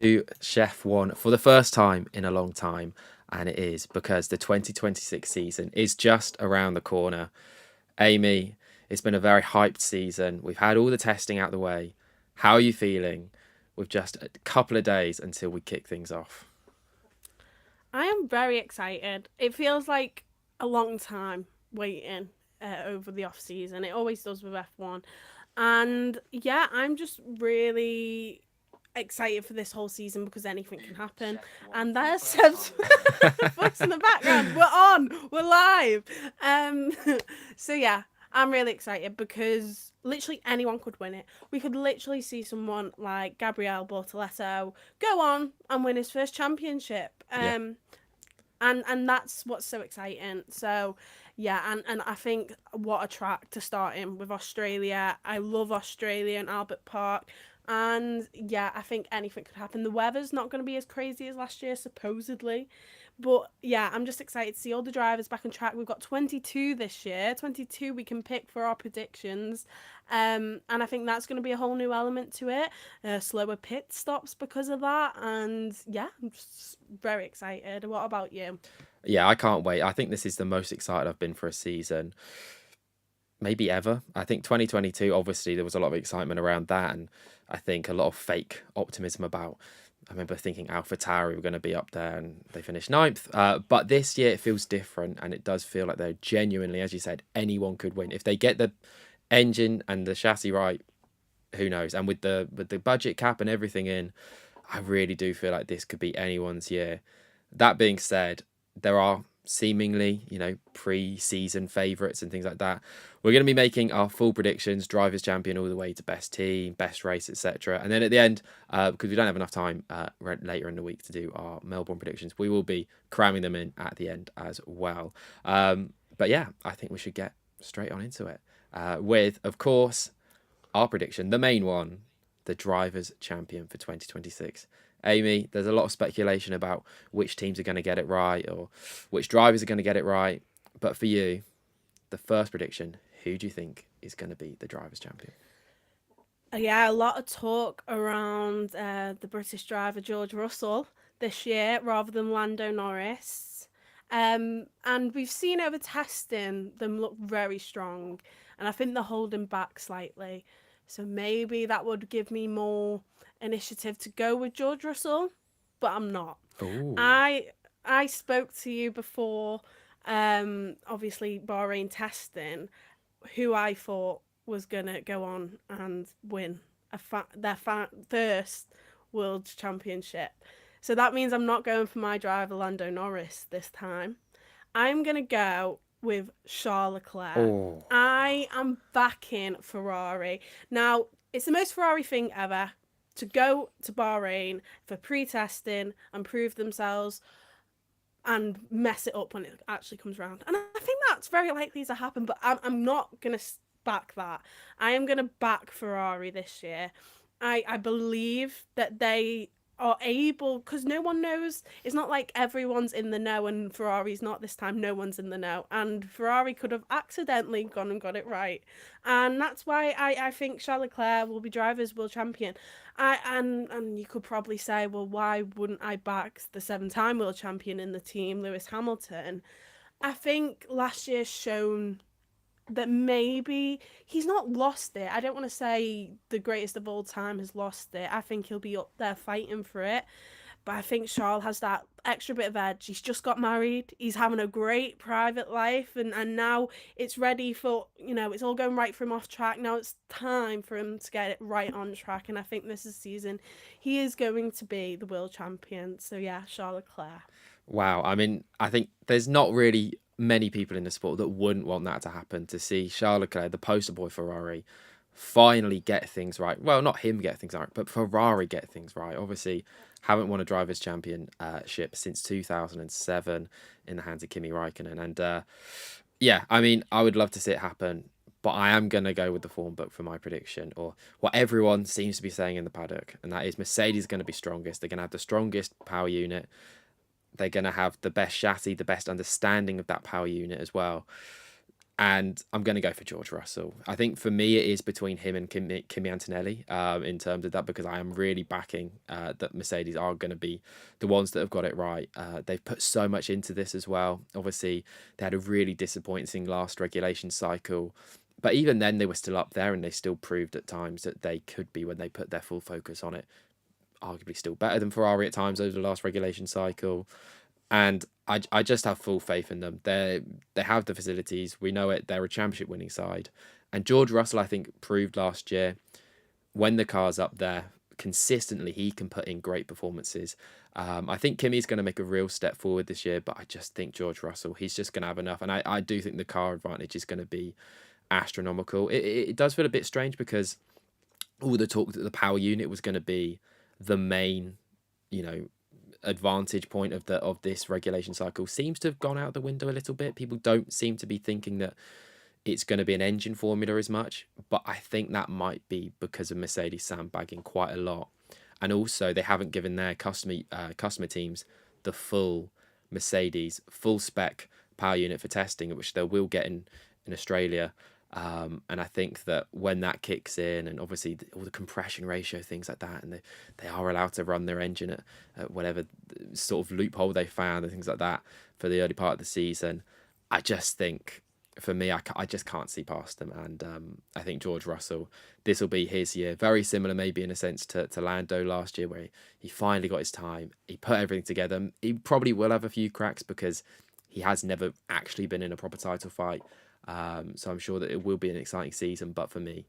to ShefF1 for the first time in a long time, and it is because the 2026 season is just around the corner. Amy, it's been a very hyped season. We've had all the testing out the way. How are you feeling with just a couple of days until we kick things off? I am very excited. It feels like a long time waiting over the off season. It always does with F1. And yeah, I'm just really excited for this whole season because anything can happen. And there's Seb's voice in the background. We're on. We're live. Um, so yeah, I'm really excited because literally anyone could win it. We could literally see someone like Gabriel Bortoleto go on and win his first championship. Yeah. And that's what's so exciting. So yeah, and I think what a track to start in with Australia. I love Australia and Albert Park. And yeah, I think anything could happen. The weather's not going to be as crazy as last year, supposedly. But yeah, I'm just excited to see all the drivers back on track. We've got 22 this year, 22 we can pick for our predictions. And I think that's going to be a whole new element to it. Slower pit stops because of that. And yeah, I'm just very excited. What about you? Yeah, I can't wait. I think this is the most excited I've been for a season, maybe ever. I think 2022, obviously, there was a lot of excitement around that, and I think a lot of fake optimism about. I remember thinking AlphaTauri were going to be up there, and they finished ninth. But this year it feels different, and it does feel like they're genuinely, as you said, anyone could win if they get the engine and the chassis right. Who knows? And with the budget cap and everything in, I really do feel like this could be anyone's year. That being said, there are seemingly, pre-season favourites and things like that. We're going to be making our full predictions, drivers champion all the way to best team, best race, etc. And then at the end, because we don't have enough time later in the week to do our Melbourne predictions, we will be cramming them in at the end as well. But yeah, I think we should get straight on into it with, of course, our prediction, the main one, the drivers champion for 2026. Amy, there's a lot of speculation about which teams are going to get it right or which drivers are going to get it right. But for you, the first prediction, who do you think is going to be the drivers champion? Yeah, a lot of talk around the British driver George Russell this year rather than Lando Norris. And we've seen over testing them look very strong, and I think they're holding back slightly. So maybe that would give me more initiative to go with George Russell, but I'm not. Oh, I I spoke to you before, obviously Bahrain testing, who I thought was gonna go on and win first world championship. So that means I'm not going for my driver Lando Norris this time. I'm gonna go with Charles Leclerc. oh, I am backing Ferrari. Now, it's the most Ferrari thing ever to go to Bahrain for pre-testing and prove themselves and mess it up when it actually comes around. And I think that's very likely to happen, but I'm not going to back that. I am going to back Ferrari this year. I believe that they are able, because no one knows. It's not like everyone's in the know and Ferrari's not this time. No one's in the know. And Ferrari could have accidentally gone and got it right. And that's why I think Charles Leclerc will be drivers' world champion. And you could probably say, well, why wouldn't I back the 7-time world champion in the team, Lewis Hamilton? I think last year's shown that maybe he's not lost it. I don't want to say the greatest of all time has lost it. I think he'll be up there fighting for it. But I think Charles has that extra bit of edge. He's just got married. He's having a great private life. And now it's ready for, it's all going right for him off track. Now it's time for him to get it right on track. And I think this is season he is going to be the world champion. So yeah, Charles Leclerc. wow. I mean, I think there's not really many people in the sport that wouldn't want that to happen, to see Charles Leclerc, the poster boy Ferrari, finally get things right. Well, not him get things right, but Ferrari get things right. Obviously, haven't won a drivers' championship since 2007 in the hands of Kimi Raikkonen. And yeah, I mean, I would love to see it happen, but I am going to go with the form book for my prediction, or what everyone seems to be saying in the paddock, and that is Mercedes is going to be strongest. They're going to have the strongest power unit. They're going to have the best chassis, the best understanding of that power unit as well. And I'm going to go for George Russell. I think for me, it is between him and Kimi Antonelli in terms of that, because I am really backing that Mercedes are going to be the ones that have got it right. They've put so much into this as well. Obviously, they had a really disappointing last regulation cycle. But even then, they were still up there, and they still proved at times that they could be, when they put their full focus on it, arguably still better than Ferrari at times over the last regulation cycle. And I just have full faith in them. They have the facilities. We know it. They're a championship winning side. And George Russell, I think, proved last year, when the car's up there consistently, he can put in great performances. I think Kimi's going to make a real step forward this year, but I just think George Russell, he's just going to have enough. And I do think the car advantage is going to be astronomical. It does feel a bit strange, because all the talk that the power unit was going to be the main, you know, advantage point of this regulation cycle seems to have gone out the window a little bit. People don't seem to be thinking that it's going to be an engine formula as much, but I think that might be because of Mercedes sandbagging quite a lot, and also they haven't given their customer teams the full Mercedes full spec power unit for testing, which they will get in Australia. And I think that when that kicks in, and obviously all the compression ratio, things like that, and they are allowed to run their engine at whatever sort of loophole they found and things like that for the early part of the season, I just think, for me, I just can't see past them. And I think George Russell, this will be his year. Very similar maybe in a sense to Lando last year, where he finally got his time. He put everything together. He probably will have a few cracks, because he has never actually been in a proper title fight. So I'm sure that it will be an exciting season. But for me,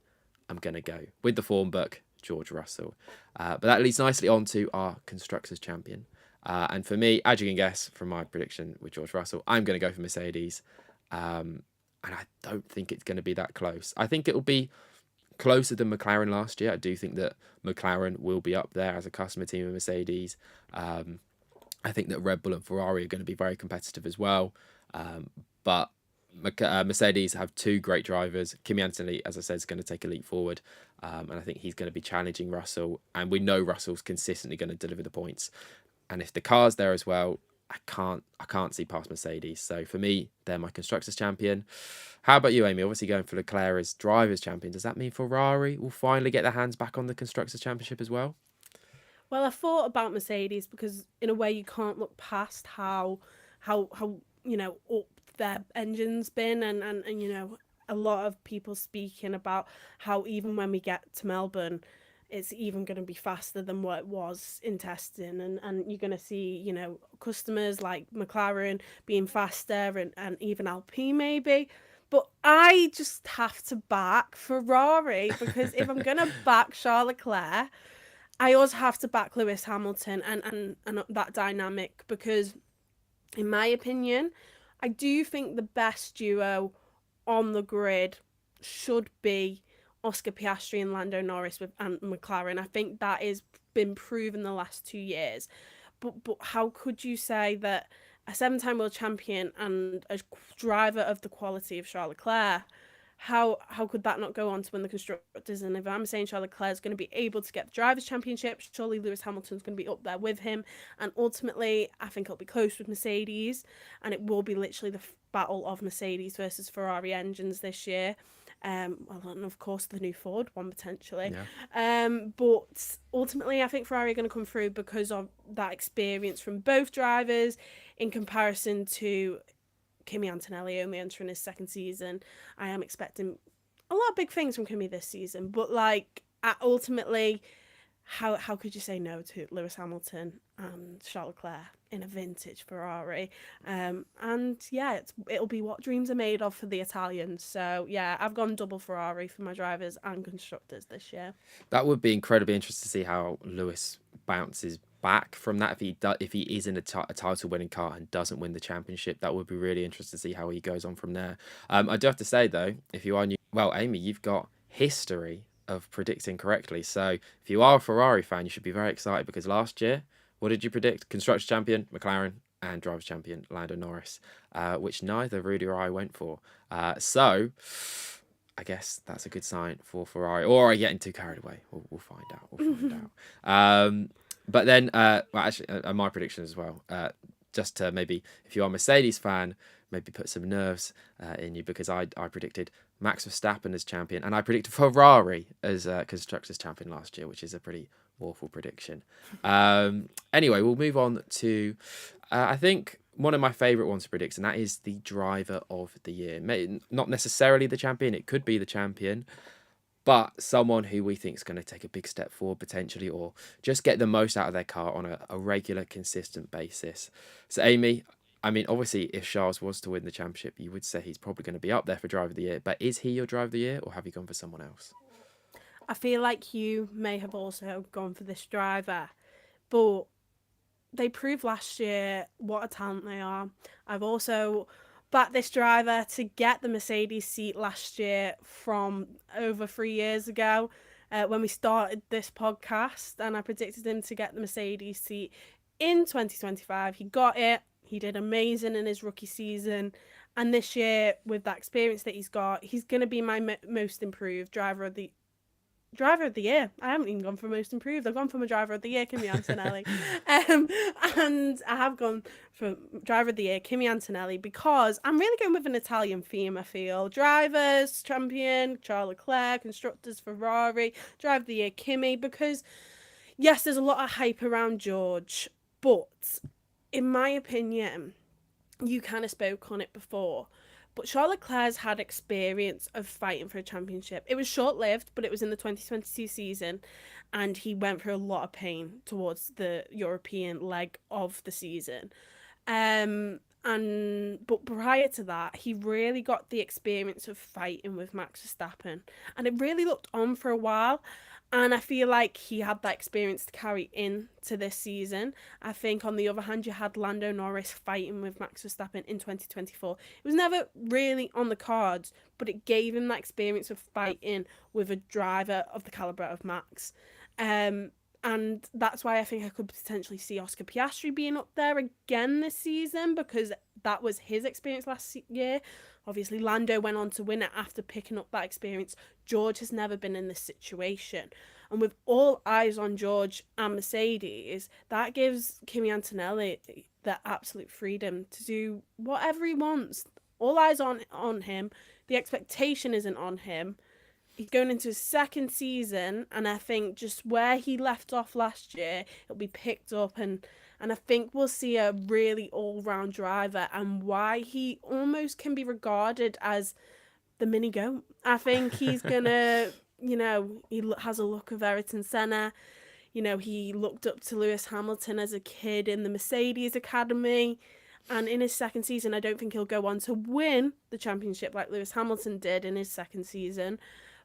I'm going to go with the form book, George Russell. But that leads nicely on to our Constructors' Champion. And for me, as you can guess from my prediction with George Russell, I'm going to go for Mercedes. And I don't think it's going to be that close. I think it'll be closer than McLaren last year. I do think that McLaren will be up there as a customer team of Mercedes. I think that Red Bull and Ferrari are going to be very competitive as well. But Mercedes have two great drivers. Kimi Antonelli, as I said, is going to take a leap forward. And I think he's going to be challenging Russell. And we know Russell's consistently going to deliver the points. And if the car's there as well, I can't see past Mercedes. So for me, they're my Constructors' Champion. How about you, Amy? Obviously going for Leclerc as Drivers' Champion. Does that mean Ferrari will finally get their hands back on the Constructors' Championship as well? Well, I thought about Mercedes because in a way you can't look past how up their engine's been, and a lot of people speaking about how even when we get to Melbourne, it's even going to be faster than what it was in testing, and you're going to see customers like McLaren being faster, and even Alpine maybe. But I just have to back Ferrari, because if I'm going to back Charles Leclerc, I also have to back Lewis Hamilton and that dynamic, because in my opinion, I do think the best duo on the grid should be Oscar Piastri and Lando Norris and McLaren. I think that has been proven the last 2 years. But how could you say that a 7-time world champion and a driver of the quality of Charles Leclerc, how could that not go on to win the constructors? And if I'm saying Charles Leclerc is going to be able to get the drivers' championship, surely Lewis Hamilton's going to be up there with him. And ultimately, I think it'll be close with Mercedes, and it will be literally the battle of Mercedes versus Ferrari engines this year. Well, and of course the new Ford one potentially. Yeah. But ultimately, I think Ferrari are going to come through because of that experience from both drivers, in comparison to Kimi Antonelli only entering his second season. I am expecting a lot of big things from Kimi this season, but ultimately, how could you say no to Lewis Hamilton and Charles Leclerc in a vintage Ferrari? And yeah, it'll be what dreams are made of for the Italians. So yeah, I've gone double Ferrari for my drivers and constructors this year. That would be incredibly interesting to see how Lewis bounces back from that. If he is in a title winning car and doesn't win the championship, that would be really interesting to see how he goes on from there. I do have to say though, if you are new, well, Amy, you've got history of predicting correctly. So if you are a Ferrari fan, you should be very excited, because last year, what did you predict? Constructors champion McLaren and drivers champion Lando Norris, which neither Rudy or I went for. So I guess that's a good sign for Ferrari. Or are you getting too carried away? We'll find out. We'll find out. But then, well, actually, my prediction as well. just to maybe, if you are a Mercedes fan, maybe put some nerves in you, because I predicted Max Verstappen as champion, and I predicted Ferrari as constructors champion last year, which is a pretty awful prediction. Anyway, we'll move on to I think one of my favourite ones to predict, and that is the driver of the year. Not necessarily the champion; it could be the champion, but someone who we think is going to take a big step forward potentially, or just get the most out of their car on a regular, consistent basis. So, Amy, I mean, obviously, if Charles was to win the championship, you would say he's probably going to be up there for driver of the year. But is he your driver of the year, or have you gone for someone else? I feel like you may have also gone for this driver, but they proved last year what a talent they are. I've also backed this driver to get the Mercedes seat last year from over 3 years ago when we started this podcast, and I predicted him to get the Mercedes seat in 2025. He got it. He did amazing in his rookie season. And this year, with that experience that he's got, he's going to be my most improved driver of the year. I haven't even gone for most improved. I've gone for my driver of the year, Kimi Antonelli. And I have gone for driver of the year, Kimi Antonelli, because I'm really going with an Italian theme, I feel. Drivers, champion, Charles Leclerc, constructors, Ferrari, driver of the year, Kimi, because yes, there's a lot of hype around George, but in my opinion, you kind of spoke on it before, but Charles Leclerc's had experience of fighting for a championship. It was short-lived, but it was in the 2022 season, and he went through a lot of pain towards the European leg of the season. But prior to that, he really got the experience of fighting with Max Verstappen, and it really looked on for a while. And I feel like he had that experience to carry into this season. I think, on the other hand, you had Lando Norris fighting with Max Verstappen in 2024. It was never really on the cards, but it gave him that experience of fighting with a driver of the calibre of Max. And that's why I think I could potentially see Oscar Piastri being up there again this season, because that was his experience last year. Obviously, Lando went on to win it after picking up that experience. George has never been in this situation. And with all eyes on George and Mercedes, that gives Kimi Antonelli the absolute freedom to do whatever he wants. All eyes on him. The expectation isn't on him. He's going into his second season, and I think just where he left off last year, it'll be picked up, and I think we'll see a really all-round driver, and why he almost can be regarded as the mini GOAT. I think he's gonna, he has a look of Ayrton Senna. He looked up to Lewis Hamilton as a kid in the Mercedes Academy. And in his second season, I don't think he'll go on to win the championship like Lewis Hamilton did in his second season.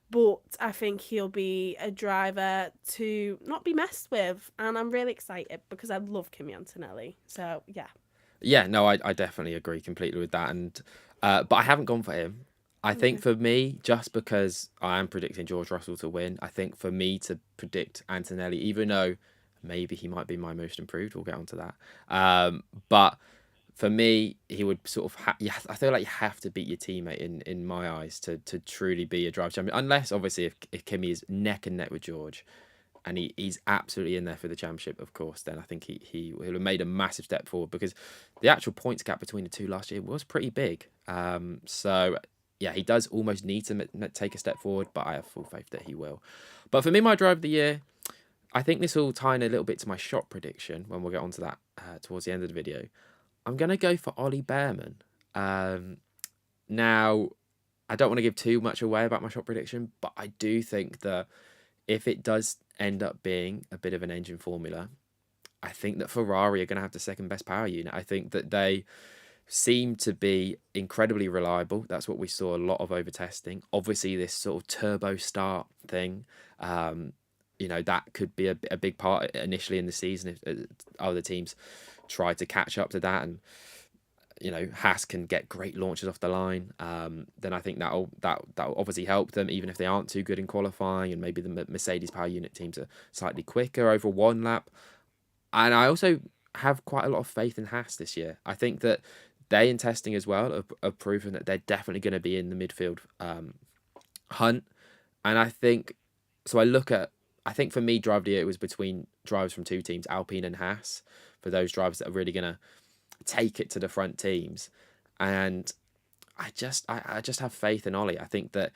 But I think he'll be a driver to not be messed with. And I'm really excited because I love Kimi Antonelli. So, yeah. Yeah, no, I definitely agree completely with that. And but I haven't gone for him. I think for me, just because I am predicting George Russell to win, I think for me to predict Antonelli, even though maybe he might be my most improved, we'll get onto that. But for me, he would sort of I feel like you have to beat your teammate in my eyes to truly be a driver champion. Unless, obviously, if Kimi is neck and neck with George and he's absolutely in there for the championship, of course, then I think he will have made a massive step forward, because the actual points gap between the two last year was pretty big. So, yeah, he does almost need to take a step forward, but I have full faith that he will. But for me, my driver of the year, I think this will tie in a little bit to my shot prediction when we'll get onto that towards the end of the video. I'm going to go for Ollie Behrman. Now, I don't want to give too much away about my shot prediction, but I do think that if it does end up being a bit of an engine formula, I think that Ferrari are going to have the second best power unit. I think that they seem to be incredibly reliable. That's what we saw a lot of over testing. Obviously, this sort of turbo start thing, that could be a big part initially in the season if other teams try to catch up to that, and Haas can get great launches off the line. Then I think that'll obviously help them, even if they aren't too good in qualifying, and maybe the Mercedes power unit teams are slightly quicker over one lap. And I also have quite a lot of faith in Haas this year. I think that they, in testing as well, have proven that they're definitely going to be in the midfield hunt. And I think for me, driver of the year, it was between drivers from two teams, Alpine and Haas, for those drivers that are really going to take it to the front teams. And I just have faith in Ollie. I think that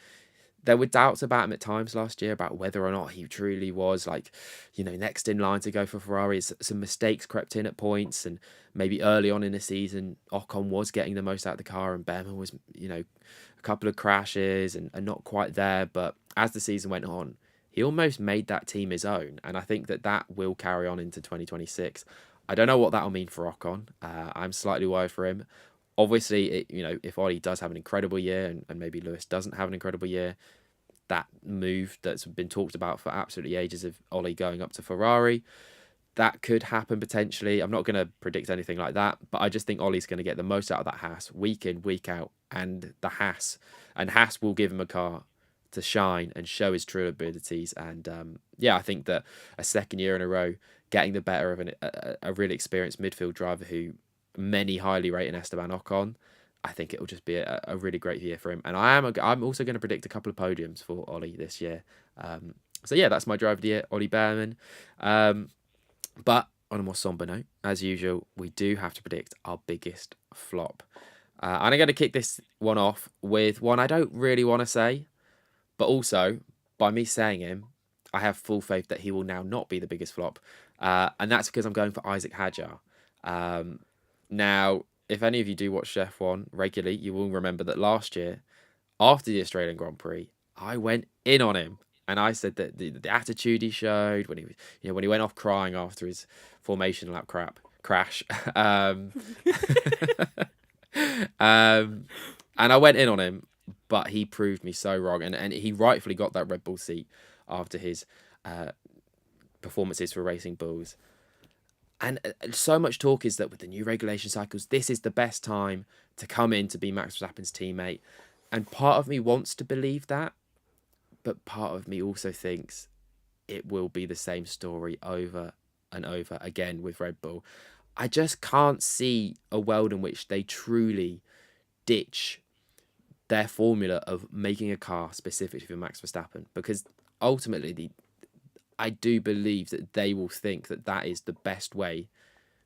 there were doubts about him at times last year about whether or not he truly was like, next in line to go for Ferrari. Some mistakes crept in at points, and maybe early on in the season, Ocon was getting the most out of the car, and Behrman was, a couple of crashes and not quite there. But as the season went on, he almost made that team his own, and I think that will carry on into 2026. I don't know what that'll mean for Ocon. I'm slightly worried for him. Obviously, if Ollie does have an incredible year and maybe Lewis doesn't have an incredible year, that move that's been talked about for absolutely ages of Ollie going up to Ferrari, that could happen potentially. I'm not going to predict anything like that, but I just think Ollie's going to get the most out of that Haas week in, week out, and Haas will give him a car to shine and show his true abilities. And I think that a second year in a row, getting the better of a really experienced midfield driver who many highly rate in Esteban Ocon, I think it will just be a really great year for him. And I'm also going to predict a couple of podiums for Ollie this year. That's my driver of the year, Ollie Behrman. But on a more somber note, as usual, we do have to predict our biggest flop. And I'm going to kick this one off with one I don't really want to say, but also, by me saying him, I have full faith that he will now not be the biggest flop. And that's because I'm going for Isaac Hadjar. Now, if any of you do watch ShefF1 regularly, you will remember that last year, after the Australian Grand Prix, I went in on him. And I said that the attitude he showed when he went off crying after his formation lap crash. And I went in on him, but he proved me so wrong. And he rightfully got that Red Bull seat after his performances for Racing Bulls. And so much talk is that with the new regulation cycles, this is the best time to come in to be Max Verstappen's teammate. And part of me wants to believe that, but part of me also thinks it will be the same story over and over again with Red Bull. I just can't see a world in which they truly ditch their formula of making a car specifically for Max Verstappen, because ultimately I do believe that they will think that that is the best way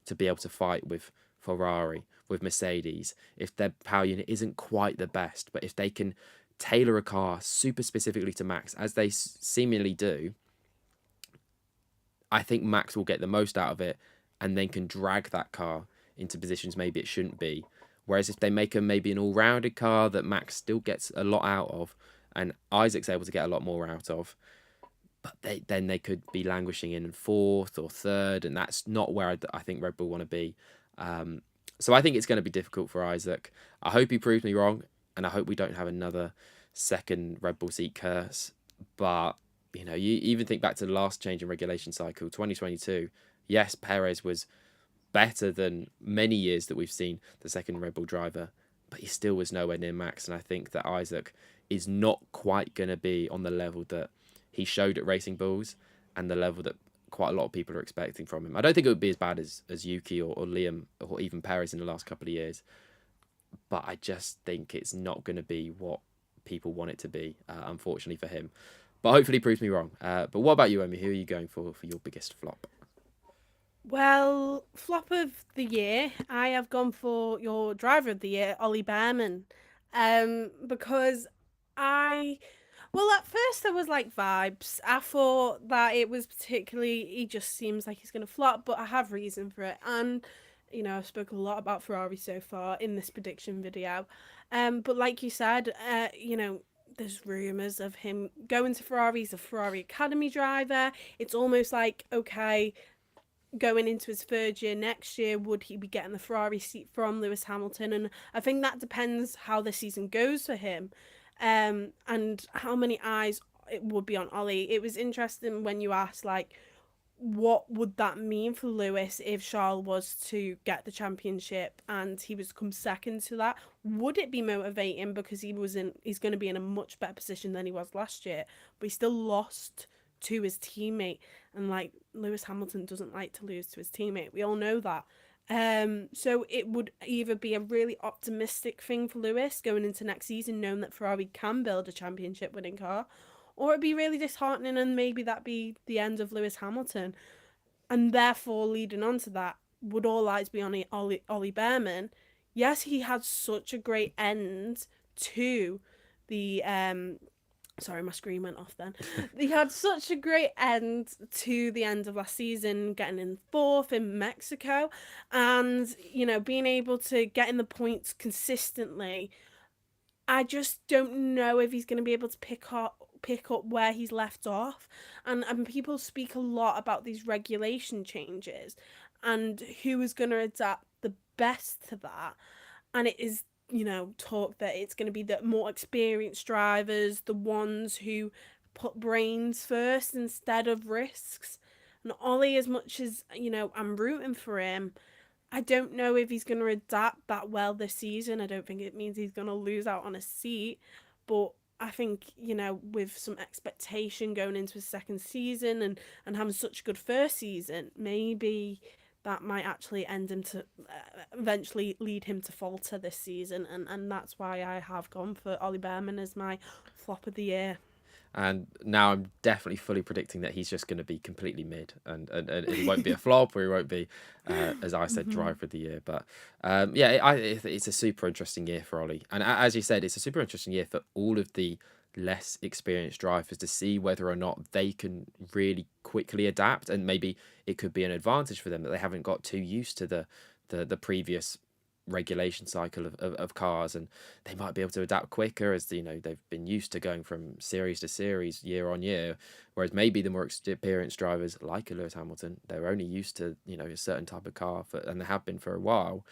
to be able to fight with Ferrari, with Mercedes, if their power unit isn't quite the best. But if they can tailor a car super specifically to Max, as they seemingly do, I think Max will get the most out of it and then can drag that car into positions maybe it shouldn't be. Whereas if they make a maybe an all-rounded car that Max still gets a lot out of and Isaac's able to get a lot more out of, but then they could be languishing in fourth or third, and that's not where I think Red Bull want to be. So I think it's going to be difficult for Isaac. I hope he proves me wrong, and I hope we don't have another second Red Bull seat curse. But, you even think back to the last change in regulation cycle, 2022. Yes, Perez was better than many years that we've seen the second Red Bull driver, but he still was nowhere near Max. And I think that Isaac is not quite going to be on the level that he showed at Racing Bulls and the level that quite a lot of people are expecting from him. I don't think it would be as bad as Yuki or Liam or even Perez in the last couple of years, but I just think it's not going to be what people want it to be, unfortunately for him. But hopefully he proves me wrong. But what about you, Emmy? Who are you going for your biggest flop? Well, flop of the year, I have gone for your driver of the year, Ollie Behrman, because at first there was like vibes. I thought that it was particularly, he just seems like he's going to flop, but I have reason for it. And, I've spoken a lot about Ferrari so far in this prediction video. But like you said, there's rumours of him going to Ferrari. He's a Ferrari Academy driver. It's almost like, okay, going into his third year next year, would he be getting the Ferrari seat from Lewis Hamilton? And I think that depends how the season goes for him, and how many eyes it would be on Ollie. It was interesting when you asked, like, what would that mean for Lewis if Charles was to get the championship and he was to come second to that? Would it be motivating because he's going to be in a much better position than he was last year, but he still lost to his teammate, and like Lewis Hamilton doesn't like to lose to his teammate. We all know that. So it would either be a really optimistic thing for Lewis going into next season, knowing that Ferrari can build a championship winning car, or it'd be really disheartening and maybe that'd be the end of Lewis Hamilton. And therefore, leading on to that, would all eyes be on Ollie Behrman? Yes, he had such a great end to the sorry, my screen went off then. He had such a great end to the end of last season, getting in fourth in Mexico, and being able to get in the points consistently. I just don't know if he's going to be able to pick up where he's left off. And people speak a lot about these regulation changes and who is going to adapt the best to that. And it is, talk that it's going to be the more experienced drivers, the ones who put brains first instead of risks. And Ollie, as much as, I'm rooting for him, I don't know if he's going to adapt that well this season. I don't think it means he's going to lose out on a seat. But I think, with some expectation going into his second season and having such a good first season, maybe that might actually end him to eventually lead him to falter this season. And that's why I have gone for Ollie Behrman as my flop of the year. And now I'm definitely fully predicting that he's just going to be completely mid, and he won't be a flop, or he won't be, as I said, driver of the year. But it's a super interesting year for Ollie. And as you said, it's a super interesting year for all of the less experienced drivers to see whether or not they can really quickly adapt. And maybe it could be an advantage for them that they haven't got too used to the previous regulation cycle of cars, and they might be able to adapt quicker as they've been used to going from series to series year on year, whereas maybe the more experienced drivers like a Lewis Hamilton, they're only used to a certain type of car and they have been for a while.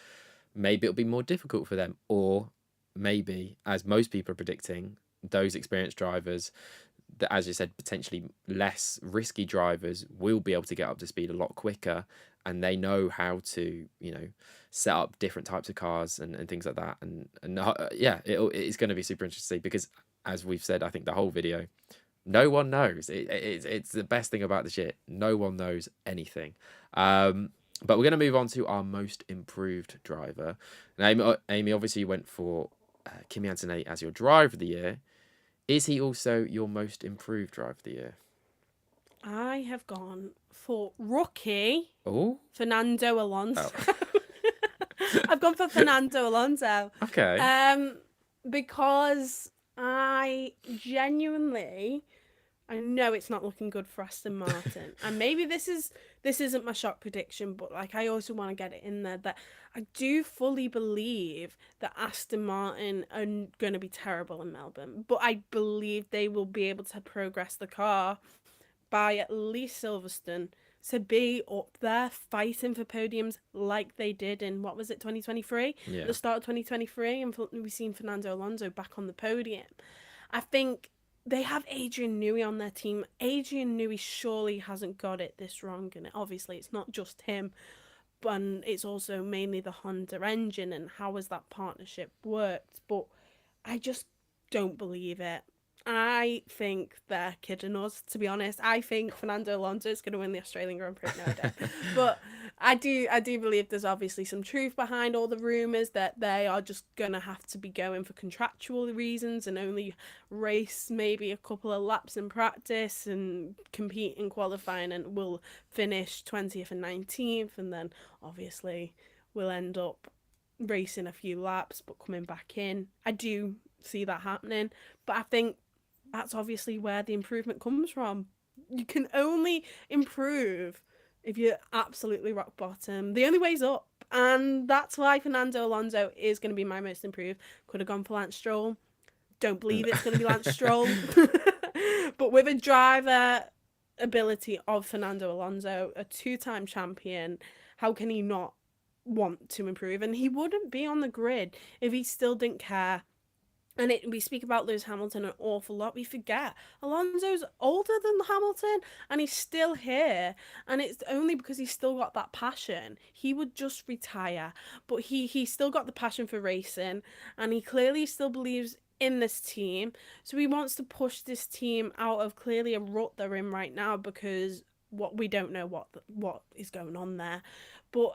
Maybe it'll be more difficult for them, or maybe, as most people are predicting, those experienced drivers that, as you said, potentially less risky drivers will be able to get up to speed a lot quicker, and they know how to set up different types of cars and things like that. And it's going to be super interesting because, as we've said, I think the whole video, no one knows. It's the best thing about this year. No one knows anything. But we're going to move on to our most improved driver. Now, Amy, obviously you went for Kimi Antonelli as your driver of the year. Is he also your most improved driver of the year? I have gone for rookie Oh, Fernando Alonso. oh. I've gone for Fernando Alonso. Okay. Because I genuinely, I know it's not looking good for Aston Martin, and maybe this isn't my shock prediction, but I also want to get it in there that I do fully believe that Aston Martin are going to be terrible in Melbourne, but I believe they will be able to progress the car by at least Silverstone to be up there fighting for podiums like they did in, what was it, 2023? Yeah. At the start of 2023, and we've seen Fernando Alonso back on the podium. I think they have Adrian Newey on their team. Adrian Newey surely hasn't got it this wrong, and obviously it's not just him, but it's also mainly the Honda engine and how has that partnership worked. But I just don't believe it. I think they're kidding us, to be honest. I think Fernando Alonso is going to win the Australian Grand Prix. No, I don't. But I do believe there's obviously some truth behind all the rumours that they are just going to have to be going for contractual reasons and only race maybe a couple of laps in practice and compete in qualifying, and will finish 20th and 19th, and then obviously will end up racing a few laps but coming back in. I do see that happening, but I think that's obviously where the improvement comes from. You can only improve if you're absolutely rock bottom. The only way's up. And that's why Fernando Alonso is going to be my most improved. Could have gone for Lance Stroll. Don't believe it's going to be Lance Stroll. But with a driver ability of Fernando Alonso, a two-time champion, how can he not want to improve? And he wouldn't be on the grid if he still didn't care. And we speak about Lewis Hamilton an awful lot. We forget Alonso's older than Hamilton and he's still here. And it's only because he's still got that passion. He would just retire. But he still got the passion for racing. And he clearly still believes in this team. So he wants to push this team out of clearly a rut they're in right now, because we don't know what is going on there. But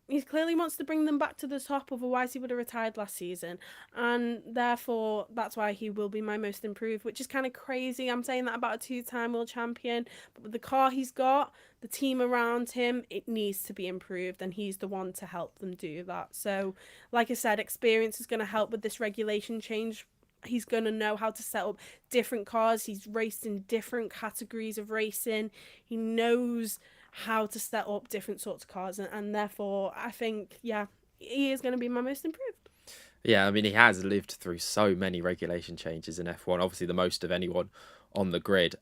he clearly wants to bring them back to the top, otherwise he would have retired last season. And therefore that's why he will be my most improved, which is kind of crazy. I'm saying that about a two-time world champion, but with the car he's got, the team around him, it needs to be improved, and he's the one to help them do that. So like I said, experience is going to help with this regulation change. He's going to know how to set up different cars. He's raced in different categories of racing. He knows how to set up different sorts of cars, and therefore I think, yeah, he is going to be my most improved. Yeah, I mean, he has lived through so many regulation changes in F1, obviously the most of anyone on the grid.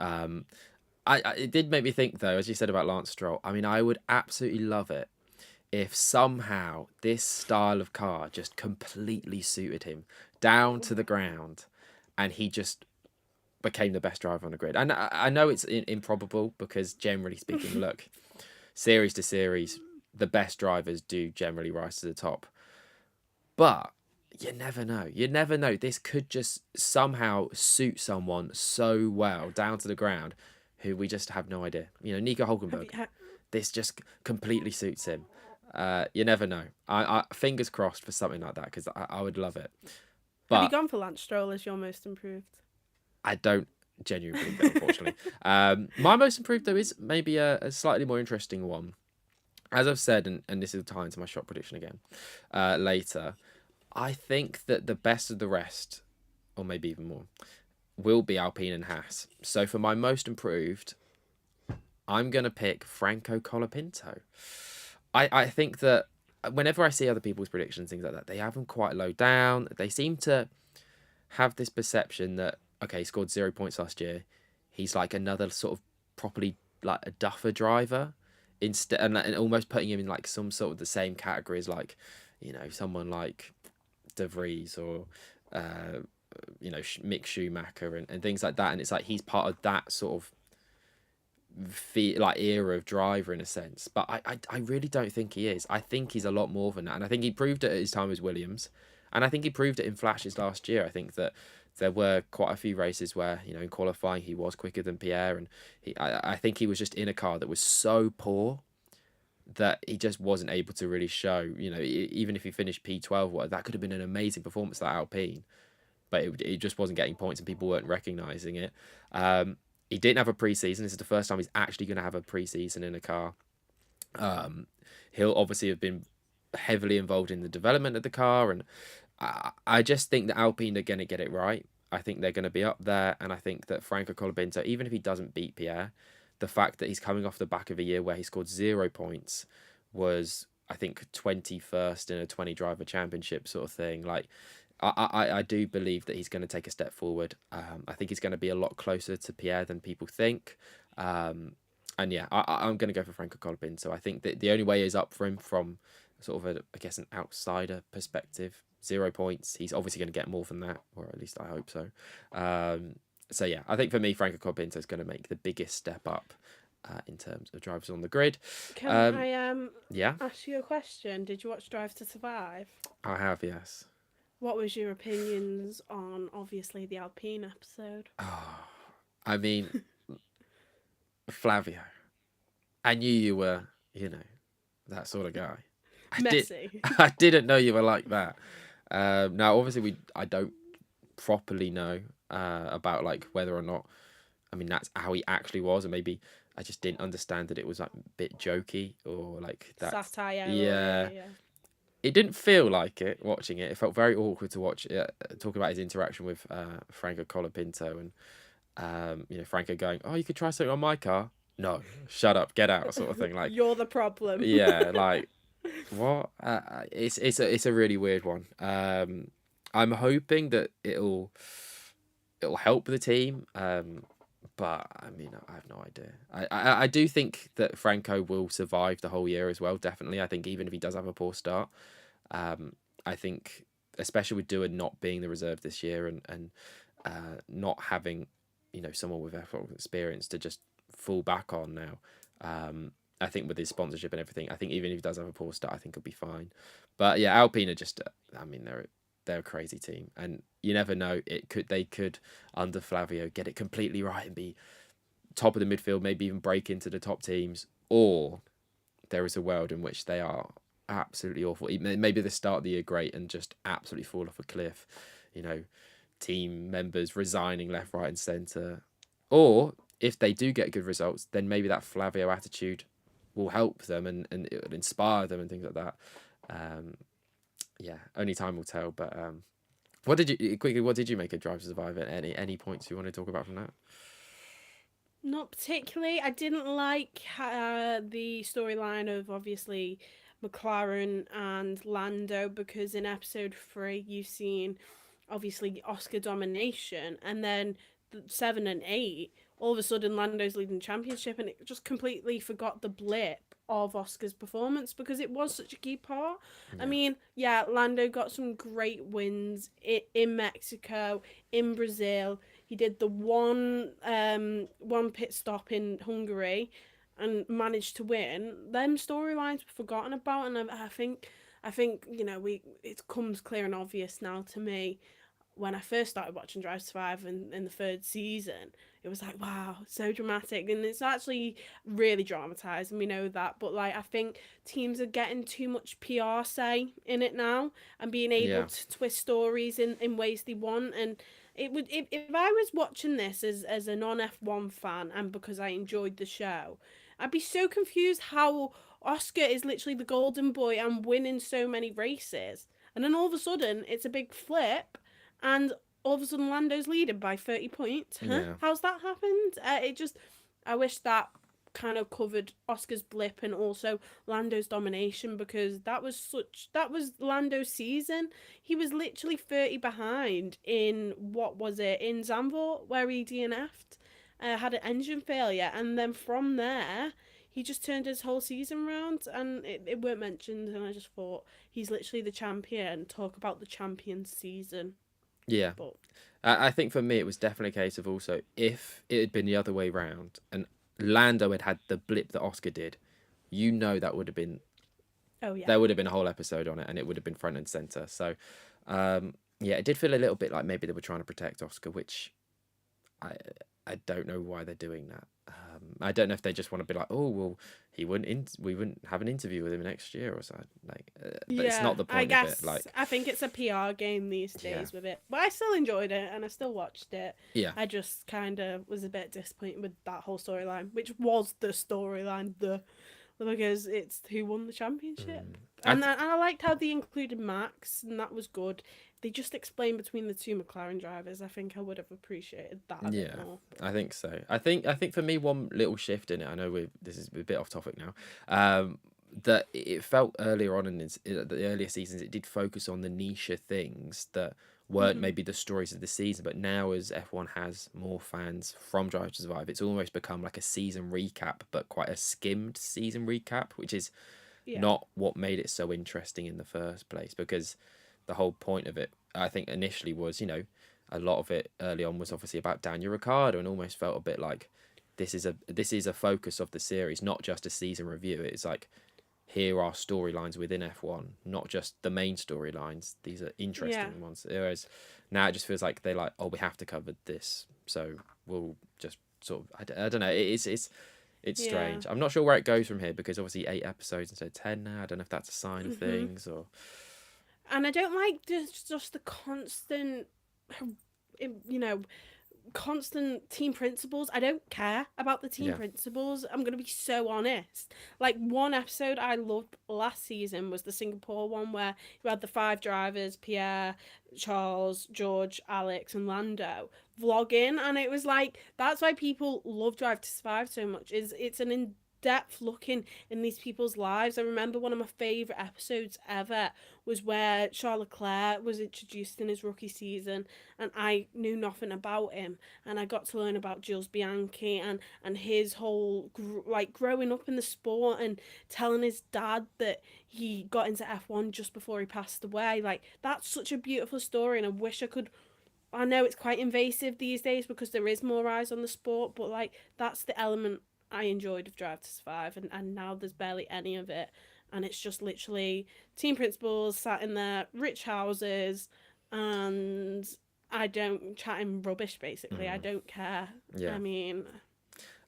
It did make me think, though, as you said about Lance Stroll, I mean, I would absolutely love it if somehow this style of car just completely suited him down to the ground and he just became the best driver on the grid. And I know it's improbable because, generally speaking, look, series to series, the best drivers do generally rise to the top. But you never know. You never know. This could just somehow suit someone so well down to the ground who we just have no idea. You know, Nico Hulkenberg, this just completely suits him. You never know. I fingers crossed for something like that, because I would love it. Have you But gone for Lance Stroll as your most improved? I don't genuinely believe that, unfortunately. My most improved, though, is maybe a slightly more interesting one. As I've said, and this is tying to my shot prediction again later, I think that the best of the rest, or maybe even more, will be Alpine and Haas. So for my most improved, I'm going to pick Franco Colapinto. I think that whenever I see other people's predictions, things like that, they have them quite low down. They seem to have this perception that, okay, he scored 0 points last year. He's like another sort of properly like a duffer driver, instead, and almost putting him in like some sort of the same category as, like, you know, someone like De Vries or you know, Mick Schumacher and things like that. And it's like he's part of that sort of like era of driver in a sense, but I really don't think he is. I think he's a lot more than that, and I think he proved it at his time as Williams, and I think he proved it in flashes last year. I think that there were quite a few races where, you know, in qualifying he was quicker than Pierre, and I think he was just in a car that was so poor that he just wasn't able to really show. You know, even if he finished P12, what, that could have been an amazing performance, that Alpine, but it just wasn't getting points and people weren't recognising it. He didn't have a pre-season. This is the first time he's actually going to have a pre-season in a car. He'll obviously have been heavily involved in the development of the car, and I just think that Alpine are going to get it right. I think they're going to be up there, and I think that Franco Colapinto, even if he doesn't beat Pierre, the fact that he's coming off the back of a year where he scored 0 points, was, I think, 21st in a 20 driver championship sort of thing. Like, I do believe that he's going to take a step forward. I think he's going to be a lot closer to Pierre than people think. And yeah, I'm going to go for Franco Colapinto. I think that the only way is up for him from sort of, I guess, an outsider perspective. 0 points. He's obviously going to get more than that, or at least I hope so. So yeah, I think for me, Franco Colapinto is going to make the biggest step up in terms of drivers on the grid. Can I Yeah, ask you a question? Did you watch Drive to Survive? I have, yes. What was your opinions on, obviously, the Alpine episode? Oh, I mean, Flavio, I knew you were, you know, that sort of guy. Messy. I didn't know you were like that. Now, obviously, I don't properly know about, like, whether or not, I mean, that's how he actually was, and maybe I just didn't understand that it was like a bit jokey, or like that. Satire. Yeah. Yeah. It didn't feel like it watching it. It felt very awkward to watch talk about his interaction with Franco Colapinto, and you know, Franco going, "Oh, you could try something on my car." No, shut up, get out, sort of thing. Like, You're the problem. yeah, like, what? It's a really weird one. I'm hoping that it'll help the team. But I mean, I have no idea. I do think that Franco will survive the whole year as well. Definitely, I think even if he does have a poor start, I think, especially with Dua not being the reserve this year, and not having, you know, someone with F1 experience to just fall back on now. I think with his sponsorship and everything, I think even if he does have a poor start, I think he'll be fine. But yeah, Alpine are just, I mean, they're a crazy team, and you never know. They could under Flavio get it completely right and be top of the midfield, maybe even break into the top teams, or there is a world in which they are absolutely awful. Maybe the start of the year great and just absolutely fall off a cliff. You know, team members resigning left, right, and centre. Or if they do get good results, then maybe that Flavio attitude will help them and it will inspire them and things like that. Um, yeah, only time will tell. But what did you quickly? What did you make of Drive to Survive? Any points you want to talk about from that? Not particularly. I didn't like the storyline of obviously McLaren and Lando, because in episode 3 you've seen obviously Oscar domination, and then 7 and 8 all of a sudden Lando's leading the championship, and it just completely forgot the blip of Oscar's performance because it was such a key part. I Yeah, mean, yeah, Lando got some great wins in Mexico, in Brazil. He did the one pit stop in Hungary and managed to win. Them storylines were forgotten about, and I think it comes clear and obvious now to me. When I first started watching Drive to Survive in the third season, it was like, wow, so dramatic. And it's actually really dramatized, and we know that. But like, I think teams are getting too much PR say in it now and being able yeah, to twist stories in ways they want. And it would, if I was watching this as a non F1 fan and because I enjoyed the show, I'd be so confused how Oscar is literally the golden boy and winning so many races. And then all of a sudden, it's a big flip, and all of a sudden Lando's leading by 30 points. Huh? yeah, How's that happened? I wish that kind of covered Oscar's blip and also Lando's domination, because that was Lando's season. He was literally 30 behind in, what was it, in Zandvoort, where he DNF'd, had an engine failure, and then from there he just turned his whole season round, and it weren't mentioned, and I just thought, he's literally the champion. Talk about the champion season. yeah. But I think for me, it was definitely a case of also if it had been the other way round and Lando had had the blip that Oscar did, that would have been oh yeah. there would have been a whole episode on it, and it would have been front and center. So, yeah, it did feel a little bit like maybe they were trying to protect Oscar, which I I don't know why they're doing that. I don't know if they just want to be like, oh well, we wouldn't have an interview with him next year or something. Like, but it's Yeah, not the I point of it. guess Like, I think it's a PR game these yeah, days with it. But I still enjoyed it and I still watched it. yeah, I just kind of was a bit disappointed with that whole storyline, which was the storyline, because it's who won the championship. mm. I th- And I liked how they included Max, and that was good. They just explained between the two McLaren drivers. I think I would have appreciated that a bit Yeah, more. I think so. I think for me, one little shift in it. I know this is a bit off topic now. That it felt earlier on the earlier seasons, it did focus on the niche things that weren't Hmm. maybe the stories of the season. But now, as F1 has more fans from Drive to Survive, it's almost become like a season recap, but quite a skimmed season recap, which is Yeah. not what made it so interesting in the first place. Because the whole point of it, I think, initially was, a lot of it early on was obviously about Daniel Ricciardo, and almost felt a bit like this is a focus of the series, not just a season review. It's like, here are storylines within F1, not just the main storylines. These are Yeah. interesting ones. Whereas now it just feels like they're like, oh, we have to cover this, so we'll just sort of, I don't know. It's Yeah. strange. I'm not sure where it goes from here, because obviously 8 episodes instead of 10 now. I don't know if that's a sign of Hmm. things or And I don't like just the constant, you know, constant team principles. I don't care about the team yeah, principles. I'm going to be so honest. Like, one episode I loved last season was the Singapore one, where you had the 5 drivers, Pierre, Charles, George, Alex, and Lando, vlogging. And it was like, that's why people love Drive to Survive so much, is it's an in-depth looking in these people's lives. I remember one of my favourite episodes ever was where Charles Leclerc was introduced in his rookie season, and I knew nothing about him, and I got to learn about Jules Bianchi and his whole like growing up in the sport, and telling his dad that he got into F1 just before he passed away. Like, that's such a beautiful story, and I wish I could. I know it's quite invasive these days because there is more eyes on the sport, but like, that's the element I enjoyed of Drive to Survive, and now there's barely any of it, and it's just literally team principals sat in their rich houses, and I don't chatting rubbish basically. I mm, don't care. I yeah. mean,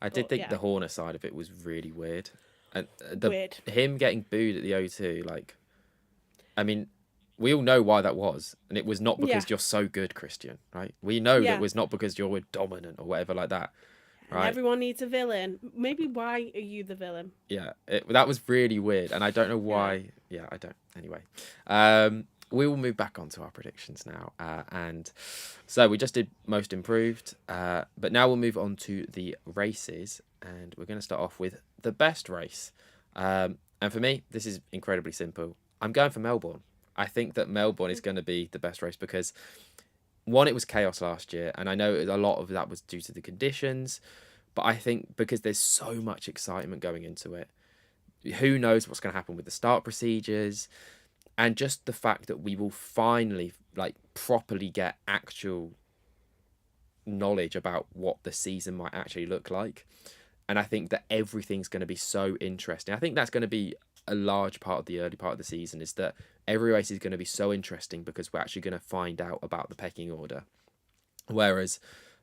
I did But think yeah, the Horner side of it was really weird, and the weird. him getting booed at the O2, like, I mean, we all know why that was, and it was not Yeah, because you're so good, Christian, right? We know that yeah. was not because you're dominant or whatever like that, And right? everyone needs a villain. Maybe why are you the villain? Yeah, that was really weird, and I don't know Yeah. why. Yeah, I don't. Anyway, we will move back onto our predictions now, and so we just did most improved, but now we'll move on to the races, and we're going to start off with the best race. And for me, this is incredibly simple. I'm going for Melbourne. I think that Melbourne is going to be the best race because one, it was chaos last year, and I know a lot of that was due to the conditions. But I think because there's so much excitement going into it, who knows what's going to happen with the start procedures, and just the fact that we will finally like properly get actual knowledge about what the season might actually look like. And I think that everything's going to be so interesting. I think that's going to be a large part of the early part of the season, is that every race is going to be so interesting because we're actually going to find out about the pecking order. Whereas,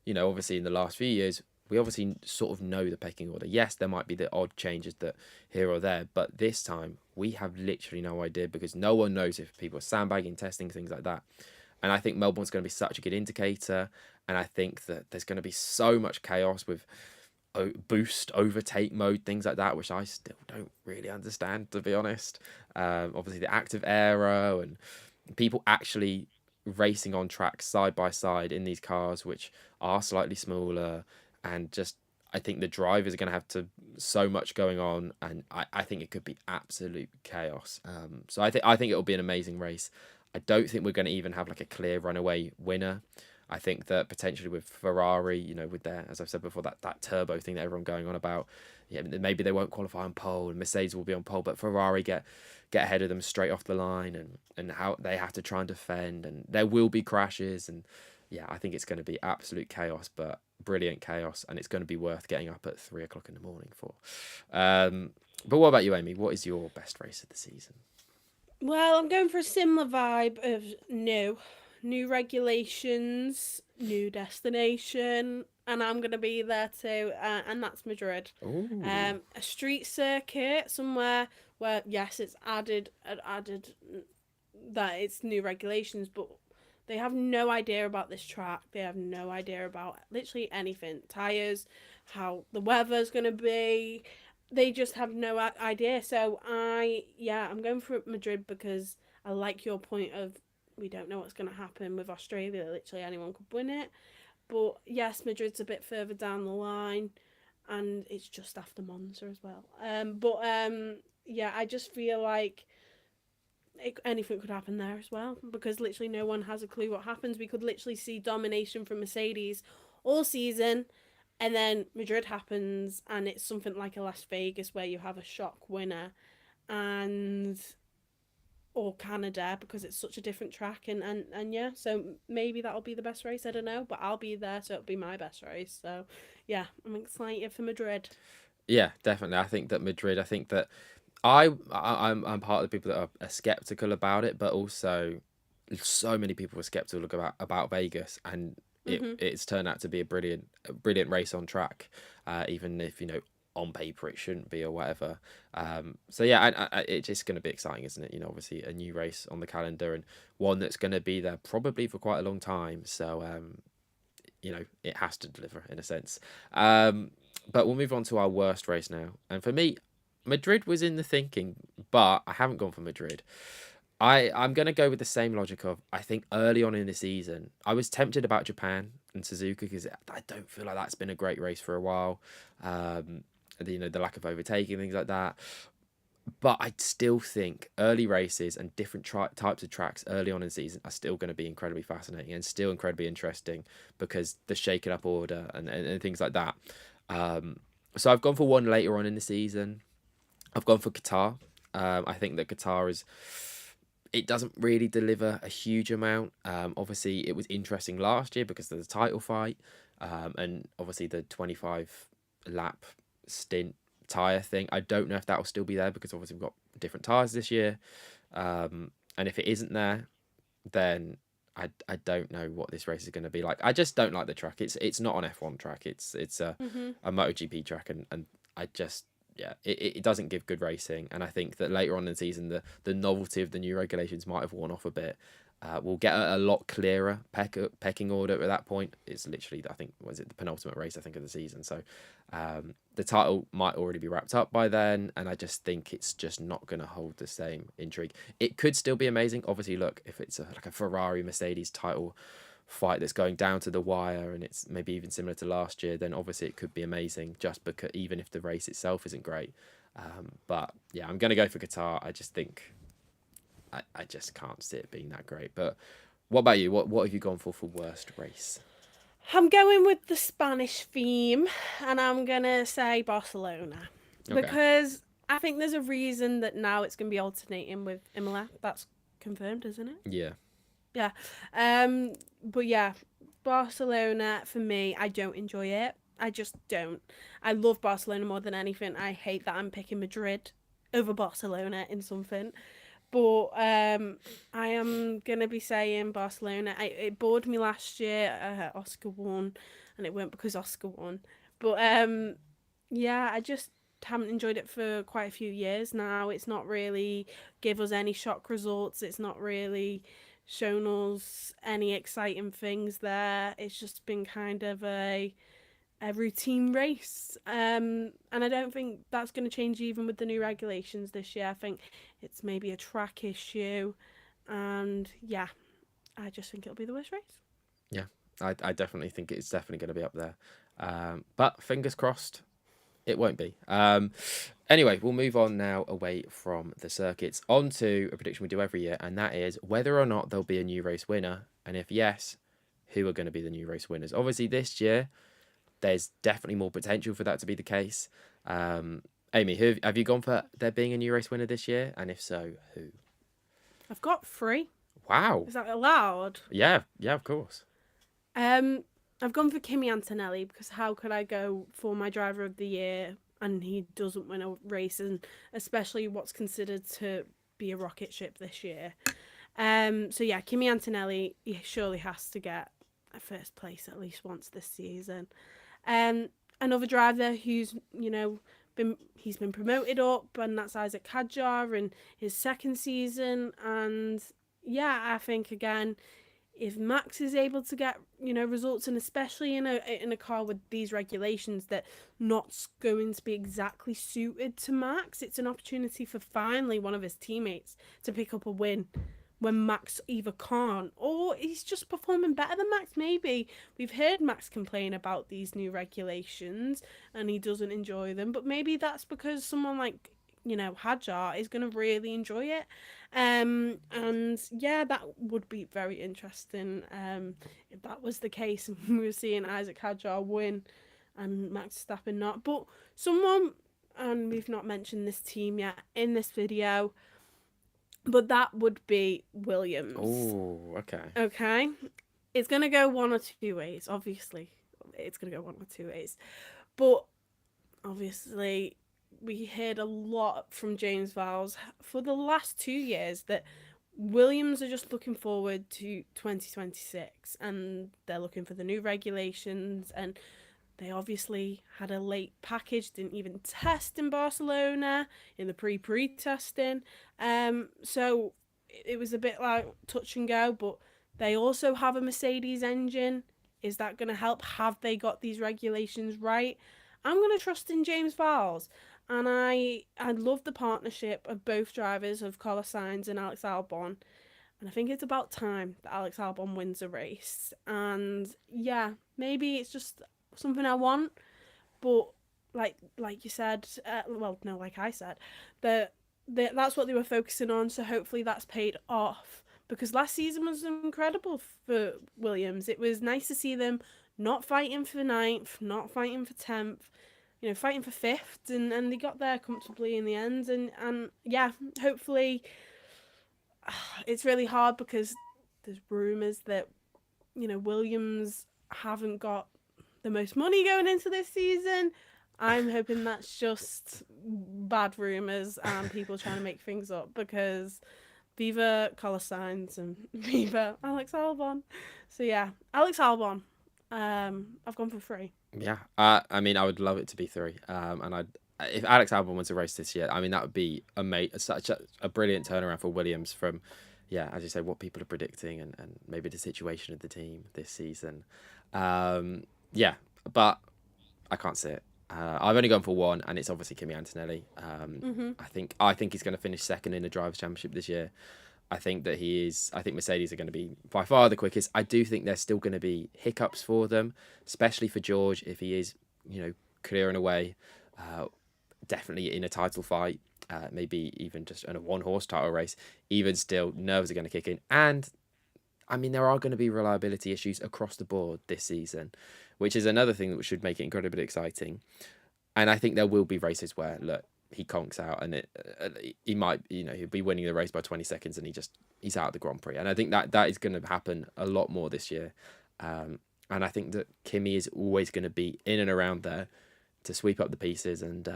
obviously in the last few years, we obviously sort of know the pecking order. Yes, there might be the odd changes that here or there, but this time we have literally no idea because no one knows if people are sandbagging, testing, things like that. And I think Melbourne's going to be such a good indicator. And I think that there's going to be so much chaos with boost, overtake mode, things like that, which I still don't really understand, to be honest. Obviously, the active aero and people actually racing on tracks side by side in these cars, which are slightly smaller, and just I think the drivers are going to have to so much going on, and I think it could be absolute chaos. So I think it'll be an amazing race. I don't think we're going to even have like a clear runaway winner. I think that potentially with Ferrari, with their, as I've said before, that turbo thing that everyone going on about, yeah, maybe they won't qualify on pole, and Mercedes will be on pole, but Ferrari get ahead of them straight off the line, and how they have to try and defend, and there will be crashes, and yeah, I think it's going to be absolute chaos, but brilliant chaos, and it's going to be worth getting up at 3 o'clock in the morning for. But what about you, Amy? What is your best race of the season? Well, I'm going for a similar vibe of new regulations, new destination, and I'm gonna be there too. And that's Madrid. Oh, A street circuit somewhere where yes, it's added that it's new regulations, but they have no idea about this track. They have no idea about literally anything. Tires, how the weather's gonna be. They just have no idea. So I'm going for Madrid because I like your point of we don't know what's going to happen with Australia. Literally anyone could win it. But yes, Madrid's a bit further down the line, and it's just after Monza as well. Yeah, I just feel like anything could happen there as well because literally no one has a clue what happens. We could literally see domination from Mercedes all season, and then Madrid happens, and it's something like a Las Vegas where you have a shock winner, and or Canada because it's such a different track, and yeah, so maybe that'll be the best race. I don't know, but I'll be there, so it'll be my best race. So yeah, I'm excited for Madrid. yeah, definitely. I think that Madrid. I think that I'm part of the people that are skeptical about it, but also so many people were skeptical about Vegas, and Mhm. it's turned out to be a brilliant race on track, even if on paper it shouldn't be or whatever. So yeah, it's just going to be exciting, isn't it? Obviously a new race on the calendar, and one that's going to be there probably for quite a long time. So it has to deliver in a sense. But we'll move on to our worst race now, and for me, Madrid was in the thinking, but I haven't gone for Madrid. I'm gonna go with the same logic of I think early on in the season I was tempted about Japan and Suzuka because I don't feel like that's been a great race for a while. Um, the lack of overtaking, things like that. But I still think early races and different types of tracks early on in the season are still going to be incredibly fascinating and still incredibly interesting because the shaken up order and things like that. So I've gone for one later on in the season. I've gone for Qatar. I think that Qatar is it doesn't really deliver a huge amount. Obviously, it was interesting last year because of the title fight, and obviously the 25 lap stint tire thing. I don't know if that will still be there because obviously we've got different tires this year, and if it isn't there, then I don't know what this race is going to be like. I just don't like the track. It's not an F1 track. It's a MotoGP track, and I just yeah, it doesn't give good racing. And I think that later on in the season, the novelty of the new regulations might have worn off a bit. We'll get a lot clearer pecking order at that point. It's literally, I think, was it the penultimate race, I think, of the season. So the title might already be wrapped up by then, and I just think it's just not going to hold the same intrigue. It could still be amazing. Obviously, look, if it's like a Ferrari Mercedes title fight that's going down to the wire, and it's maybe even similar to last year, then obviously it could be amazing. Just because even if the race itself isn't great, but yeah, I'm going to go for Qatar. I just think. I just can't see it being that great. But what about you? What have you gone for worst race? I'm going with the Spanish theme, and I'm going to say Barcelona. Okay. Because I think there's a reason that now it's going to be alternating with Imola. That's confirmed, isn't it? Yeah. Yeah. But yeah, Barcelona, for me, I don't enjoy it. I just don't. I love Barcelona more than anything. I hate that I'm picking Madrid over Barcelona in something. But I am going to be saying Barcelona. It bored me last year. Oscar won, and it weren't because Oscar won. But yeah, I just haven't enjoyed it for quite a few years now. It's not really give us any shock results. It's not really shown us any exciting things there. It's just been kind of a routine race. And I don't think that's going to change even with the new regulations this year. I think it's maybe a track issue. And yeah, I just think it'll be the worst race. Yeah, I definitely think it's definitely going to be up there. But fingers crossed, it won't be. Anyway, we'll move on now away from the circuits onto a prediction we do every year, and that is whether or not there'll be a new race winner, and if yes, who are going to be the new race winners. Obviously, this year, there's definitely more potential for that to be the case. Amy, have you gone for there being a new race winner this year? And if so, who? I've got 3. Wow. Is that allowed? Yeah, of course. I've gone for Kimi Antonelli because how could I go for my driver of the year and he doesn't win a race, and especially what's considered to be a rocket ship this year. So yeah, Kimi Antonelli, he surely has to get a first place at least once this season. Another driver who's he's been promoted up, and that's Isaac Hadjar in his second season. And yeah, I think again, if Max is able to get results, and especially in a car with these regulations that not going to be exactly suited to Max, it's an opportunity for finally one of his teammates to pick up a win when Max either can't or he's just performing better than Max. Maybe we've heard Max complain about these new regulations and he doesn't enjoy them, but maybe that's because someone like Hadjar is going to really enjoy it. And yeah, that would be very interesting if that was the case and we were seeing Isaac Hadjar win and Max Verstappen not. But someone, and we've not mentioned this team yet in this video, but that would be Williams. Oh, okay. Okay. It's going to go one or two ways, obviously. It's going to go one or two ways. But obviously, we heard a lot from James Vowles for the last 2 years that Williams are just looking forward to 2026 and they're looking for the new regulations, and they obviously had a late package, didn't even test in Barcelona in the pre-testing. So it was a bit like touch and go, but they also have a Mercedes engine. Is that going to help? Have they got these regulations right? I'm going to trust in James Vowles. And I love the partnership of both drivers, of Carlos Sainz and Alex Albon. And I think it's about time that Alex Albon wins a race. And yeah, maybe it's just something I want. But like you said, like I said, that's what they were focusing on. So hopefully that's paid off. Because last season was incredible for Williams. It was nice to see them not fighting for 9th, not fighting for 10th. Fighting for 5th, and they got there comfortably in the end. And yeah, hopefully, it's really hard because there's rumours that, Williams haven't got the most money going into this season. I'm hoping that's just bad rumours and people trying to make things up, because Viva Carlos Sainz and Viva Alex Albon. So yeah, Alex Albon. I've gone for 3. Yeah, I mean, I would love it to be 3. And if Alex Albon wins a race this year, I mean, that would be such a brilliant turnaround for Williams from, yeah, as you say, what people are predicting and maybe the situation of the team this season. Yeah, but I can't see it. I've only gone for 1, and it's obviously Kimi Antonelli. I think he's going to finish second in the Drivers' Championship this year. I think that he is. I think Mercedes are going to be by far the quickest. I do think there's still going to be hiccups for them, especially for George if he is, clearing away. Definitely in a title fight, maybe even just in a one-horse title race. Even still, nerves are going to kick in, and I mean there are going to be reliability issues across the board this season, which is another thing that should make it incredibly exciting. And I think there will be races where look, he conks out and he might, he'll be winning the race by 20 seconds and he's out of the Grand Prix. And I think that is going to happen a lot more this year. And I think that Kimi is always going to be in and around there to sweep up the pieces. And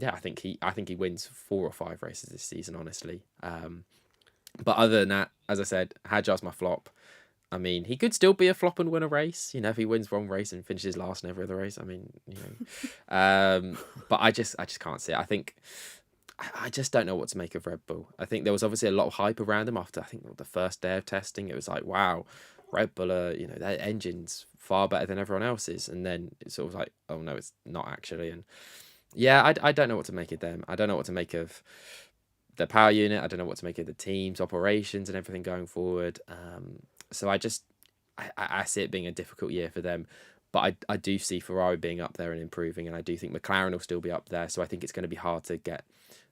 I think he wins 4 or 5 races this season, honestly. But other than that, as I said, Hadjar's my flop. I mean, he could still be a flop and win a race, if he wins one race and finishes last in every other race. I mean, but I just can't see it. I think I just don't know what to make of Red Bull. I think there was obviously a lot of hype around them after I think the first day of testing. It was like, wow, Red Bull are, their engine's far better than everyone else's, and then it's sort of like, oh no, it's not actually. And yeah, I don't know what to make of them. I don't know what to make of the power unit. I don't know what to make of the team's operations and everything going forward. So I see it being a difficult year for them, but I do see Ferrari being up there and improving, and I do think McLaren will still be up there. So I think it's going to be hard to get,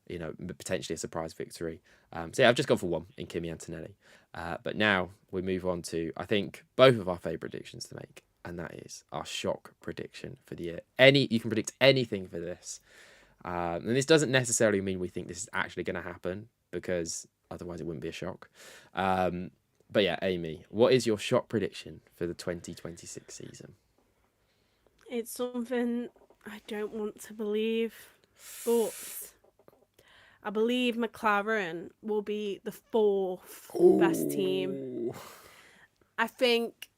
potentially a surprise victory. So yeah, I've just gone for 1 in Kimi Antonelli. But now we move on to, I think, both of our favourite predictions to make, and that is our shock prediction for the year. You can predict anything for this. And this doesn't necessarily mean we think this is actually going to happen, because otherwise it wouldn't be a shock. But yeah, Amy, what is your shock prediction for the 2026 season? It's something I don't want to believe, but I believe McLaren will be the 4th best team. I think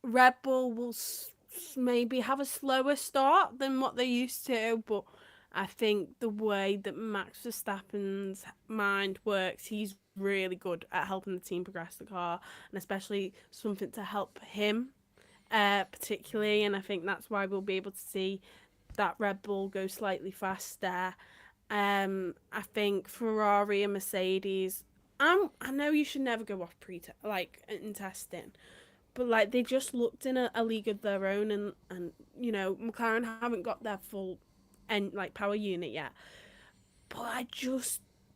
Red Bull will maybe have a slower start than what they used to, but I think the way that Max Verstappen's mind works, he's really good at helping the team progress the car, and especially something to help him particularly. And I think that's why we'll be able to see that Red Bull go slightly faster. I think Ferrari and Mercedes. I know you should never go off in testing, but they just looked in a league of their own, and McLaren haven't got their full power unit yet. But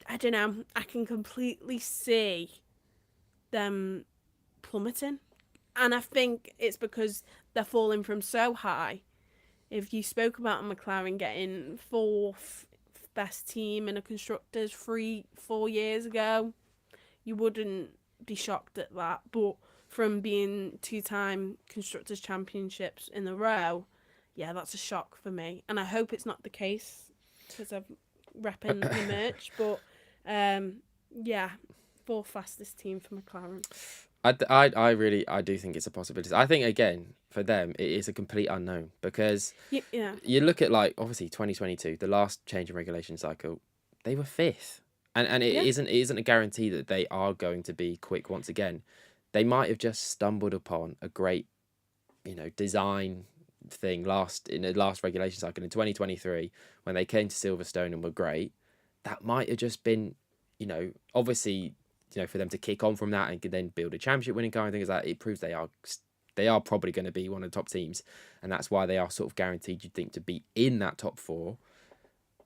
I don't know. I can completely see them plummeting, and I think it's because they're falling from so high. If you spoke about McLaren getting 4th best team in a constructors 3-4 years ago, you wouldn't be shocked at that. But from being 2-time constructors championships in a row, yeah, that's a shock for me, and I hope it's not the case because I'm repping the merch. But yeah, 4th fastest team for McLaren. I do think it's a possibility. I think again for them it is a complete unknown, because Yeah. you look at obviously 2022, the last change in regulation cycle, they were 5th, and it isn't a guarantee that they are going to be quick once again. They might have just stumbled upon a great design thing in the last regulation cycle in 2023 when they came to Silverstone and were great. That might have just been obviously for them to kick on from that and then build a championship winning car and things like that. It proves they are probably going to be one of the top teams, and that's why they are sort of guaranteed, you'd think, to be in that top 4.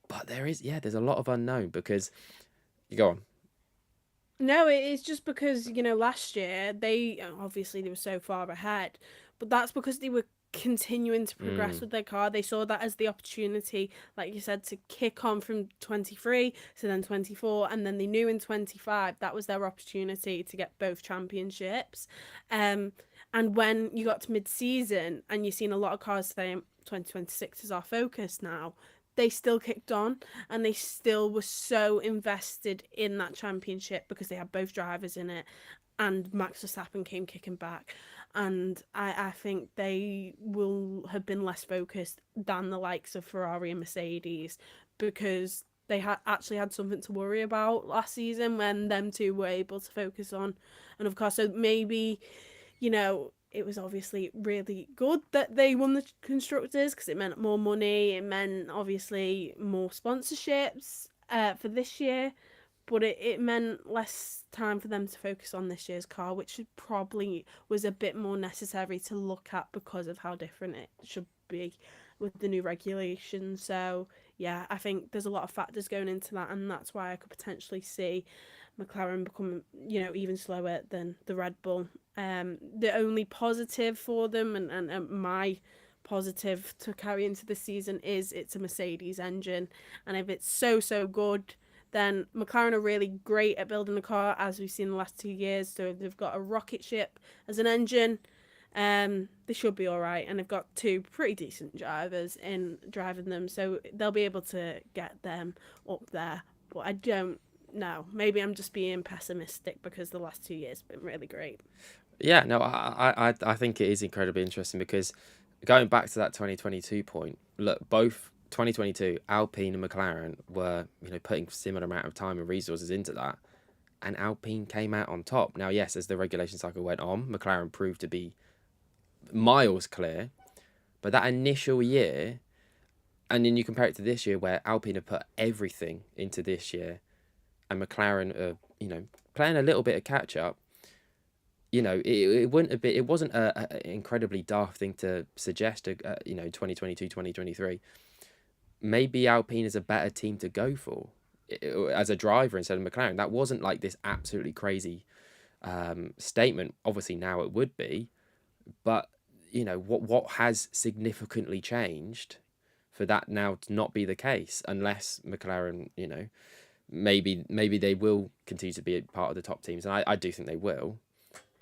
But there's a lot of unknown, because you go on. No, it's just because last year they were so far ahead, but that's because they were continuing to progress with their car. They saw that as the opportunity, like you said, to kick on from 23 to then 24, and then they knew in 25 that was their opportunity to get both championships. And when you got to mid-season and you've seen a lot of cars saying 2026 is our focus now, they still kicked on, and they still were so invested in that championship because they had both drivers in it, and Max Verstappen came kicking back. And I think they will have been less focused than the likes of Ferrari and Mercedes, because they actually had something to worry about last season when them two were able to focus on. And of course, so maybe, it was obviously really good that they won the constructors, because it meant more money, it meant obviously more sponsorships for this year, but it meant less time for them to focus on this year's car, which probably was a bit more necessary to look at because of how different it should be with the new regulations. So yeah, I think there's a lot of factors going into that, and that's why I could potentially see McLaren become, even slower than the Red Bull. The only positive for them, and my positive to carry into the season, is it's a Mercedes engine, and if it's so good, then McLaren are really great at building a car, as we've seen the last 2 years. So if they've got a rocket ship as an engine, they should be all right, and they've got two pretty decent drivers in driving them, so they'll be able to get them up there. But I don't know. Maybe I'm just being pessimistic because the last 2 years have been really great. Yeah, no, I think it is incredibly interesting because going back to that 2022 point, look, both 2022 Alpine and McLaren were, putting similar amount of time and resources into that, and Alpine came out on top. Now, yes, as the regulation cycle went on, McLaren proved to be miles clear, but that initial year, and then you compare it to this year where Alpine have put everything into this year, and McLaren are, playing a little bit of catch up. It wouldn't have been, it wasn't a incredibly daft thing to suggest, 2022, 2023. Maybe Alpine is a better team to go for as a driver instead of McLaren. That wasn't like this absolutely crazy statement. Obviously now it would be, but what has significantly changed for that now to not be the case, unless McLaren, maybe they will continue to be a part of the top teams, and I do think they will.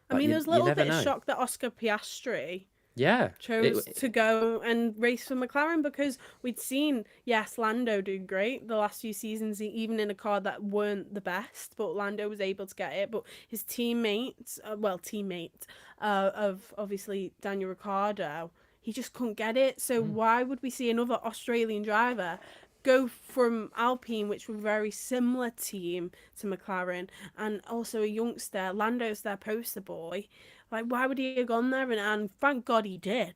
I But mean, you there's a you little never bit of know. shock that Oscar Piastri Yeah, chose to go and race for McLaren, because we'd seen, yes, Lando do great the last few seasons, even in a car that weren't the best, but Lando was able to get it. But his teammate of obviously Daniel Ricciardo, he just couldn't get it. So why would we see another Australian driver go from Alpine, which were a very similar team to McLaren, and also a youngster, Lando's their poster boy? Like, why would he have gone there? And thank God he did,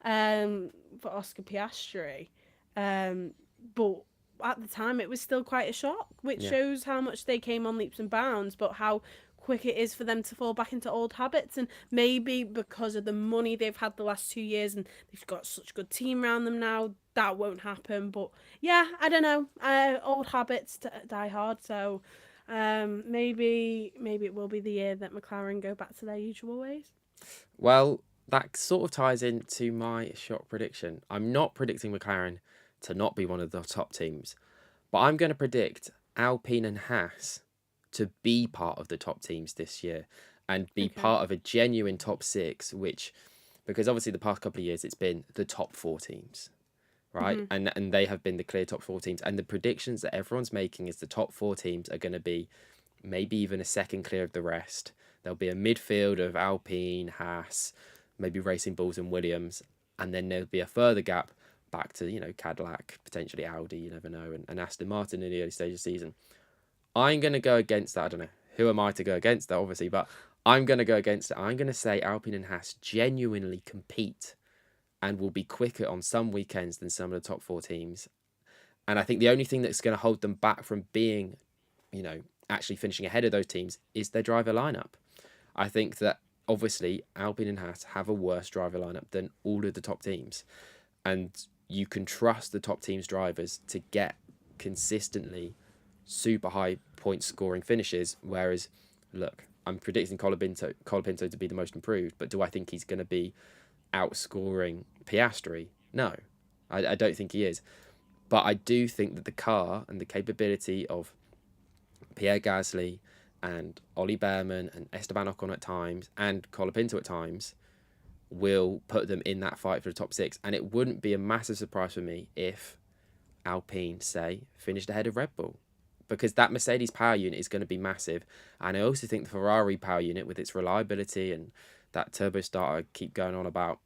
for Oscar Piastri. But at the time, it was still quite a shock, which yeah. shows how much they came on leaps and bounds, but how quick it is for them to fall back into old habits. And maybe because of the money they've had the last 2 years, and they've got such a good team around them now, that won't happen. But yeah, I don't know. Old habits die hard, so maybe it will be the year that McLaren go back to their usual ways. Well, that sort of ties into my shock prediction. I'm not predicting McLaren to not be one of the top teams, but I'm going to predict Alpine and Haas to be part of the top teams this year and be Okay. part of a genuine top six, because obviously the past couple of years it's been the top four teams, right? And they have been the clear top four teams. And the predictions that everyone's making is the top four teams are going to be maybe even a second clear of the rest. There'll be a midfield of Alpine, Haas, maybe Racing Bulls and Williams, and then there'll be a further gap back to, Cadillac, potentially Audi, you never know, and Aston Martin in the early stage of the season. I'm going to go against that. I don't know. Who am I to go against that, obviously, but I'm going to go against it. I'm going to say Alpine and Haas genuinely compete and will be quicker on some weekends than some of the top four teams. And I think the only thing that's going to hold them back from being, actually finishing ahead of those teams is their driver lineup. I think that obviously Alpine and Haas have a worse driver lineup than all of the top teams. And you can trust the top teams' drivers to get consistently super high point scoring finishes. Whereas, look, I'm predicting Colapinto to be the most improved, but do I think he's going to be outscoring Piastri? No, I don't think he is. But I do think that the car and the capability of Pierre Gasly and Ollie Behrman and Esteban Ocon at times and Colapinto at times will put them in that fight for the top six. And it wouldn't be a massive surprise for me if Alpine, say, finished ahead of Red Bull, because that Mercedes power unit is going to be massive. And I also think the Ferrari power unit, with its reliability and that turbo start I keep going on about,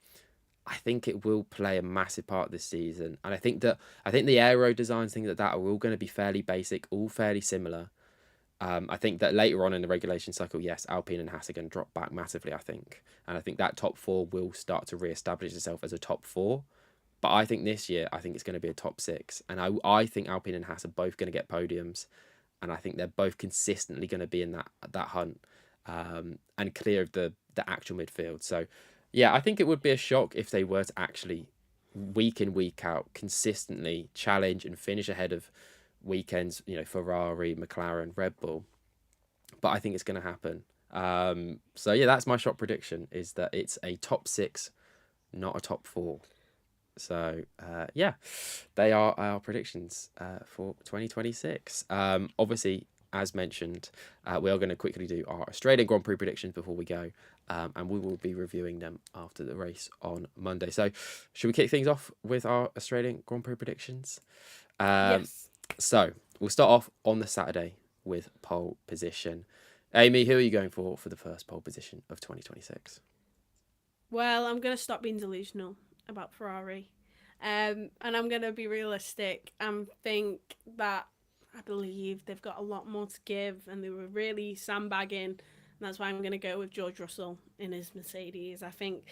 I think it will play a massive part this season. And I think the aero designs, things like that, are all going to be fairly basic, all fairly similar. I think that later on in the regulation cycle, yes, Alpine and Haas are going to drop back massively, I think. And I think that top four will start to re-establish itself as a top four. But I think this year, I think it's going to be a top six. And I think Alpine and Haas are both going to get podiums. And I think they're both consistently going to be in that hunt, and clear of the actual midfield. So, yeah, I think it would be a shock if they were to actually, week in, week out, consistently challenge and finish ahead of weekends, Ferrari, McLaren, Red Bull. But I think it's going to happen. So yeah, that's my shot prediction, is that it's a top six, not a top four. So yeah, they are our predictions for 2026. Obviously, as mentioned, we are going to quickly do our Australian Grand Prix predictions before we go, and we will be reviewing them after the race on Monday. So should we kick things off with our Australian Grand Prix predictions? Yes. So we'll start off on the Saturday with pole position. Amy, who are you going for the first pole position of 2026? Well, I'm going to stop being delusional about Ferrari. And I'm going to be realistic and think that I believe they've got a lot more to give, and they were really sandbagging. And that's why I'm going to go with George Russell in his Mercedes. I think,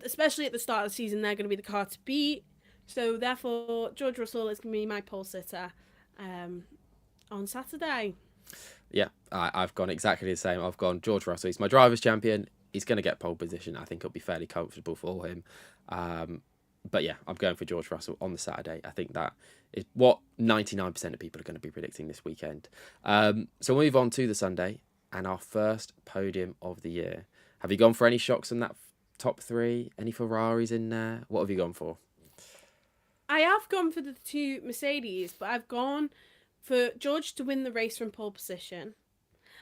especially at the start of the season, they're going to be the car to beat. So therefore, George Russell is going to be my pole sitter on Saturday. Yeah, I've gone exactly the same. I've gone George Russell. He's my driver's champion. He's going to get pole position. I think it'll be fairly comfortable for him. But yeah, I'm going for George Russell on the Saturday. I think that is what 99% of people are going to be predicting this weekend. So we'll move on to the Sunday and our first podium of the year. Have you gone for any shocks in that top three? Any Ferraris in there? What have you gone for? I have gone for the two Mercedes, but I've gone for George to win the race from pole position.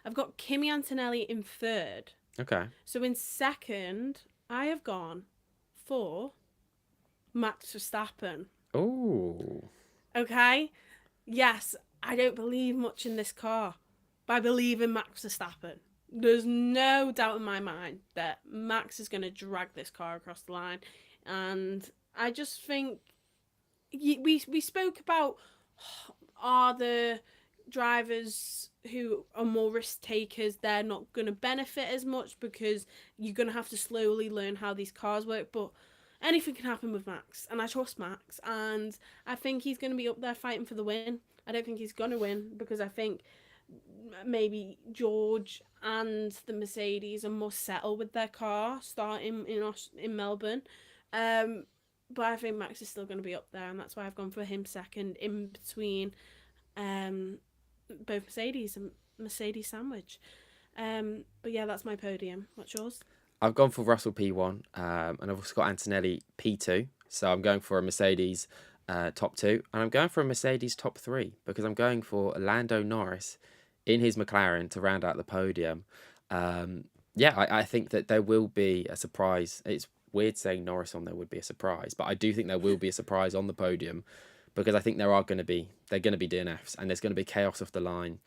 I've got Kimi Antonelli in third. Okay. So in second, I have gone for Max Verstappen. Oh. Okay? Yes, I don't believe much in this car, but I believe in Max Verstappen. There's no doubt in my mind that Max is going to drag this car across the line. And I just think we spoke about, are the drivers who are more risk takers, they're not going to benefit as much because you're going to have to slowly learn how these cars work. But anything can happen with Max, and I trust Max, and I think he's going to be up there fighting for the win. I don't think he's going to win because I think maybe George and the Mercedes are more settled with their car starting in Melbourne. But I think Max is still going to be up there, and that's why I've gone for him second in between both Mercedes and Mercedes sandwich. But yeah, that's my podium. What's yours? I've gone for Russell P1, and I've also got Antonelli P2. So I'm going for a Mercedes top two, and I'm going for a Mercedes top three because I'm going for Lando Norris in his McLaren to round out the podium. I think that there will be a surprise. It's weird saying Norris on there would be a surprise, but I do think there will be a surprise on the podium because I think they're going to be DNFs, and there's going to be chaos off the line,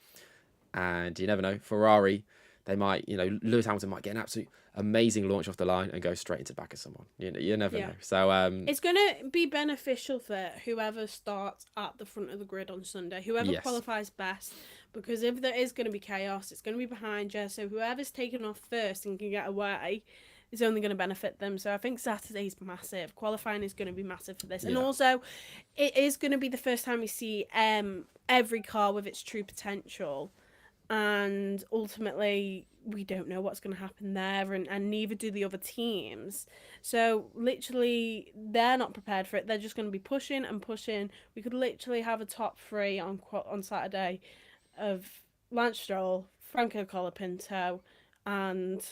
and you never know. Ferrari, they might, Lewis Hamilton might get an absolute amazing launch off the line and go straight into the back of someone. You never know. So it's going to be beneficial for whoever starts at the front of the grid on Sunday, whoever qualifies best, because if there is going to be chaos, it's going to be behind you. So whoever's taken off first and can get away is only going to benefit them. So I think Saturday's massive. Qualifying is going to be massive for this. Yeah. And also, it is going to be the first time we see every car with its true potential. And ultimately, we don't know what's going to happen there, and neither do the other teams. So literally, they're not prepared for it. They're just going to be pushing and pushing. We could literally have a top three on Saturday of Lance Stroll, Franco Colapinto, and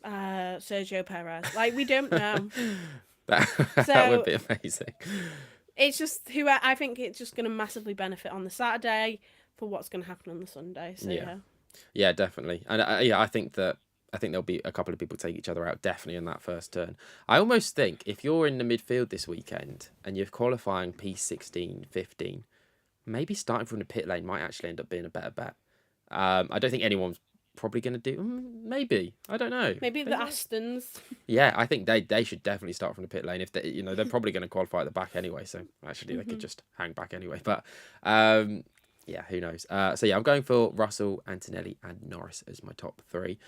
Sergio Perez. Like, we don't know. that would be amazing. It's just I think it's just going to massively benefit on the Saturday for what's going to happen on the Sunday. So yeah, definitely. And I think that I think there'll be a couple of people take each other out definitely in that first turn. I almost think if you're in the midfield this weekend and you're qualifying P16, 15, maybe starting from the pit lane might actually end up being a better bet. I don't think anyone's probably going to do. Maybe, I don't know. Maybe the Astons. Yeah, I think they should definitely start from the pit lane. If they, they're probably going to qualify at the back anyway. So actually, they could just hang back anyway. But yeah, who knows? So yeah, I'm going for Russell, Antonelli, and Norris as my top three.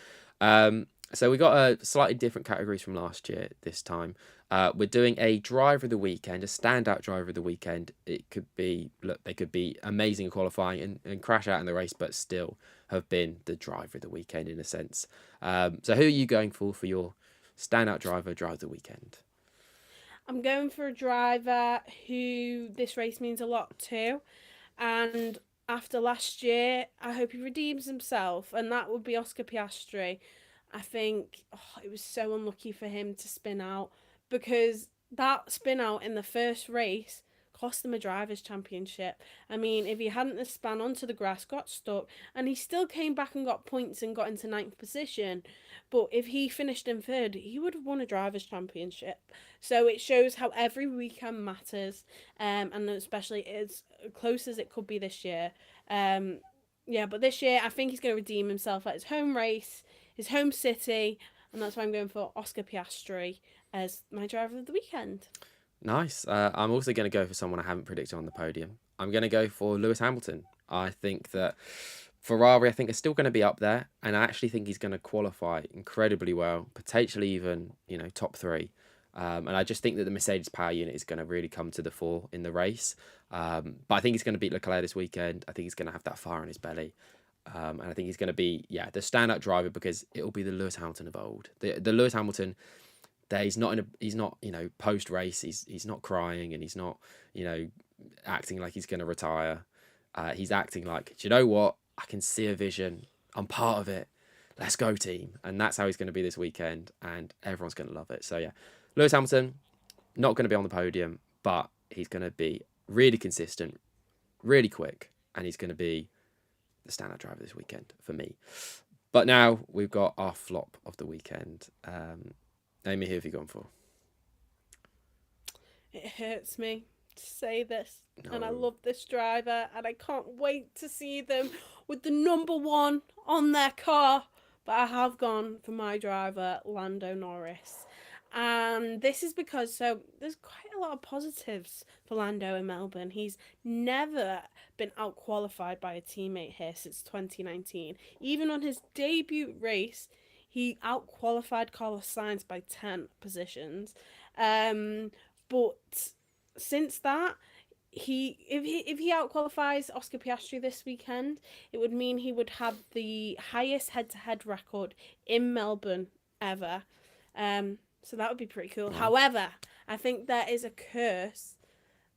So we got a slightly different categories from last year this time. We're doing a driver of the weekend, a standout driver of the weekend. It could be, look, they could be amazing in qualifying and crash out in the race, but still have been the driver of the weekend in a sense. So who are you going for your standout driver of the weekend? I'm going for a driver who this race means a lot to. And after last year, I hope he redeems himself, and that would be Oscar Piastri. I think it was so unlucky for him to spin out, because that spin out in the first race cost him a driver's championship. I mean, if he hadn't have span onto the grass, got stuck, and he still came back and got points and got into 9th position, but if he finished in 3rd, he would have won a driver's championship. So it shows how every weekend matters, and especially as close as it could be this year. Yeah, but this year I think he's going to redeem himself at his home race, his home city, and that's why I'm going for Oscar Piastri as my driver of the weekend. Nice. I'm also going to go for someone I haven't predicted on the podium. I'm going to go for Lewis Hamilton. I think that Ferrari, I think, is still going to be up there, and I actually think he's going to qualify incredibly well, potentially even, top three. And I just think that the Mercedes power unit is going to really come to the fore in the race. But I think he's going to beat Leclerc this weekend. I think he's going to have that fire in his belly. And I think he's going to be, the standout driver, because it'll be the Lewis Hamilton of old. The Lewis Hamilton that he's not post race, he's not crying, and he's not, acting like he's going to retire. He's acting like, do you know what? I can see a vision. I'm part of it. Let's go, team. And that's how he's going to be this weekend, and everyone's going to love it. So yeah, Lewis Hamilton, not going to be on the podium, but he's going to be really consistent, really quick, and he's going to be the standout driver this weekend for me. But now we've got our flop of the weekend. Amy, who have you gone for? It hurts me to say this, No. and I love this driver, and I can't wait to see them with the number 1 on their car. But I have gone for my driver, Lando Norris. And this is because, there's quite a lot of positives for Lando in Melbourne. He's never been out-qualified by a teammate here since 2019. Even on his debut race, he out-qualified Carlos Sainz by 10 positions. But since that, if he out-qualifies Oscar Piastri this weekend, it would mean he would have the highest head-to-head record in Melbourne ever. So that would be pretty cool. Wow. However, I think there is a curse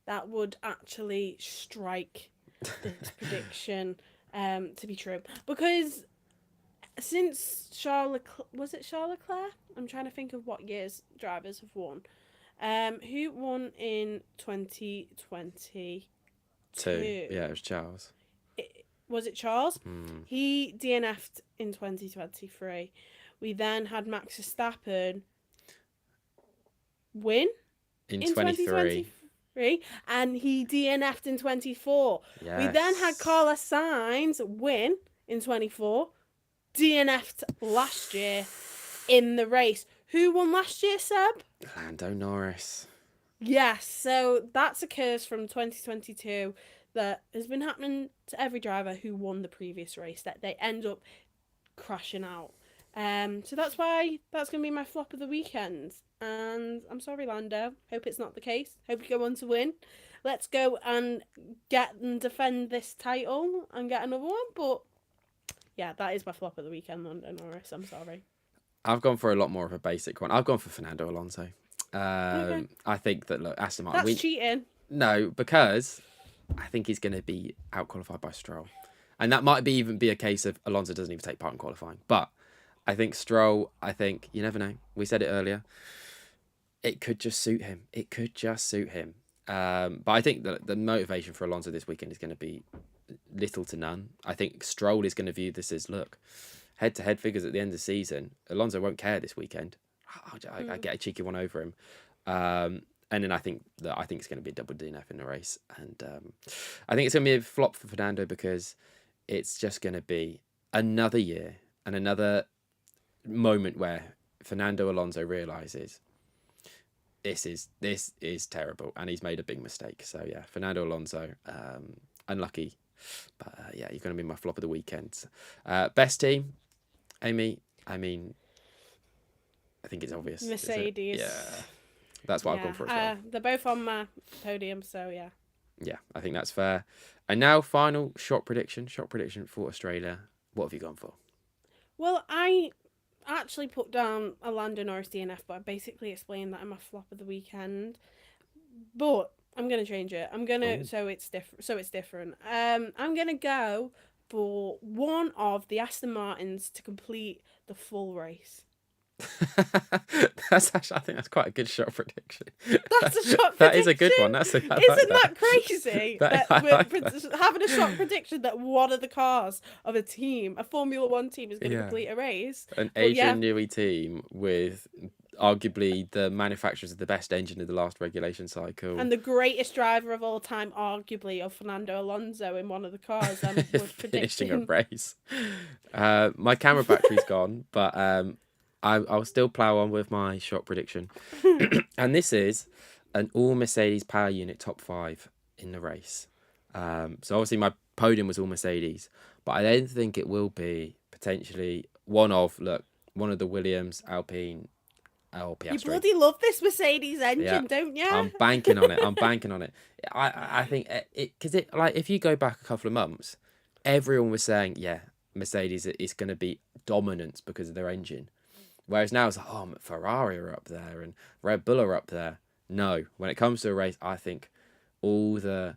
that would actually strike this prediction to be true. Because since was it Charles Leclerc? I'm trying to think of what years drivers have won. Who won in 2022? Yeah, it was Charles. Was it Charles? He DNF'd in 2023. We then had Max Verstappen win in 2023, and he DNF'd in 24. Yes. We then had Carlos Sainz win in 24, DNF'd last year in the race. Who won last year, Seb? Lando Norris. Yes, so that's a curse from 2022 that has been happening to every driver who won the previous race, that they end up crashing out. So that's why that's going to be my flop of the weekend. And I'm sorry, Lando. Hope it's not the case. Hope you go on to win. Let's go and get and defend this title and get another one. But yeah, that is my flop of the weekend, Lando Norris. I'm sorry. I've gone for a lot more of a basic one. I've gone for Fernando Alonso. Okay. I think that, look, Aston Martin... That's cheating. No, because I think he's going to be out-qualified by Stroll. And that might even be a case of Alonso doesn't even take part in qualifying. But I think Stroll, you never know. We said it earlier. It could just suit him. But I think that the motivation for Alonso this weekend is going to be little to none. I think Stroll is going to view this as, look, head-to-head figures at the end of the season, Alonso won't care this weekend. I Mm. get a cheeky one over him. And then I think it's going to be a double DNF in the race, and I think it's going to be a flop for Fernando because it's just going to be another year and another moment where Fernando Alonso realizes this is terrible and he's made a big mistake. So yeah, Fernando Alonso, unlucky, but yeah, you're going to be my flop of the weekend. Best team, Amy. I mean, I think it's obvious. Mercedes. Yeah, that's what I've gone for as well. They're both on my podium, so yeah. Yeah, I think that's fair. And now, final shot prediction for Australia. What have you gone for? Well, I actually put down a Lando Norris DNF, but I basically explained that I'm a flop of the weekend. But I'm gonna change it. I'm gonna Ooh. so it's different. I'm gonna go for one of the Aston Martins to complete the full race. That's actually, I think that's quite a good shot prediction. That's a shot prediction. That is a good one. Isn't like that crazy? I We're like that. having a shot prediction that one of the cars of a team, a Formula One team, is going to Yeah. complete a race. An But yeah. Adrian Newey team with arguably the manufacturers of the best engine of the last regulation cycle. And the greatest driver of all time, arguably, of Fernando Alonso in one of the cars. We're finishing a predicting. race. My camera battery's gone, but I'll still plough on with my shot prediction. And this is an all Mercedes power unit top 5 in the race. So obviously my podium was all Mercedes, but I don't think it will be potentially one of the Williams, Alpine, or You Piastri. bloody love this Mercedes engine, Yeah. don't you? I'm banking on it. I think because like if you go back a couple of months, everyone was saying Mercedes is going to be dominant because of their engine, whereas now it's like Ferrari are up there and Red Bull are up there. No, when it comes to a race, I think all the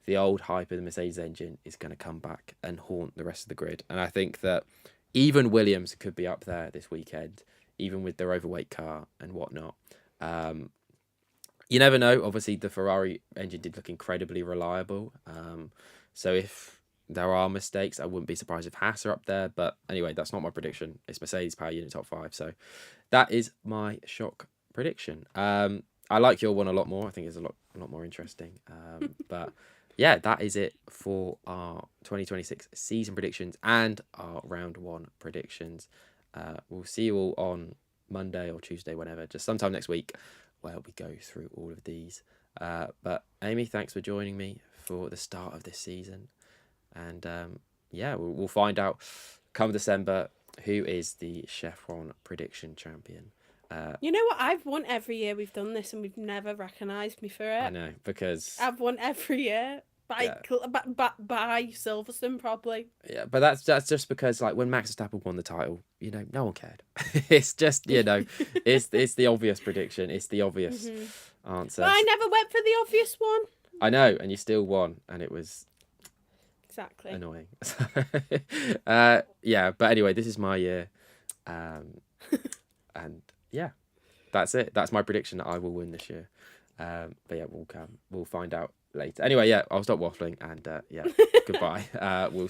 old hype of the Mercedes engine is going to come back and haunt the rest of the grid, and I think that even Williams could be up there this weekend, even with their overweight car and whatnot. You never know. Obviously, the Ferrari engine did look incredibly reliable. So if there are mistakes, I wouldn't be surprised if Haas are up there. But anyway, that's not my prediction. It's Mercedes power unit top 5. So that is my shock prediction. I like your one a lot more. I think it's a lot more interesting. But yeah, that is it for our 2026 season predictions and our round 1 predictions. We'll see you all on Monday or Tuesday, whenever, just sometime next week, where we go through all of these. But Amy, thanks for joining me for the start of this season. And we'll find out come December who is the ShefF1 prediction champion. You know what? I've won every year we've done this, and we've never recognised me for it. I know, because I've won every year by Silverstone, probably. Yeah, but that's just because like when Max Verstappen won the title, no one cared. It's just it's the obvious prediction. It's the obvious answer. But I never went for the obvious one. I know, and you still won, and it was exactly annoying. Yeah, but anyway, this is my year, and yeah, that's it. That's my prediction that I will win this year. But yeah, we'll find out later. Anyway, yeah, I'll stop waffling and goodbye. We'll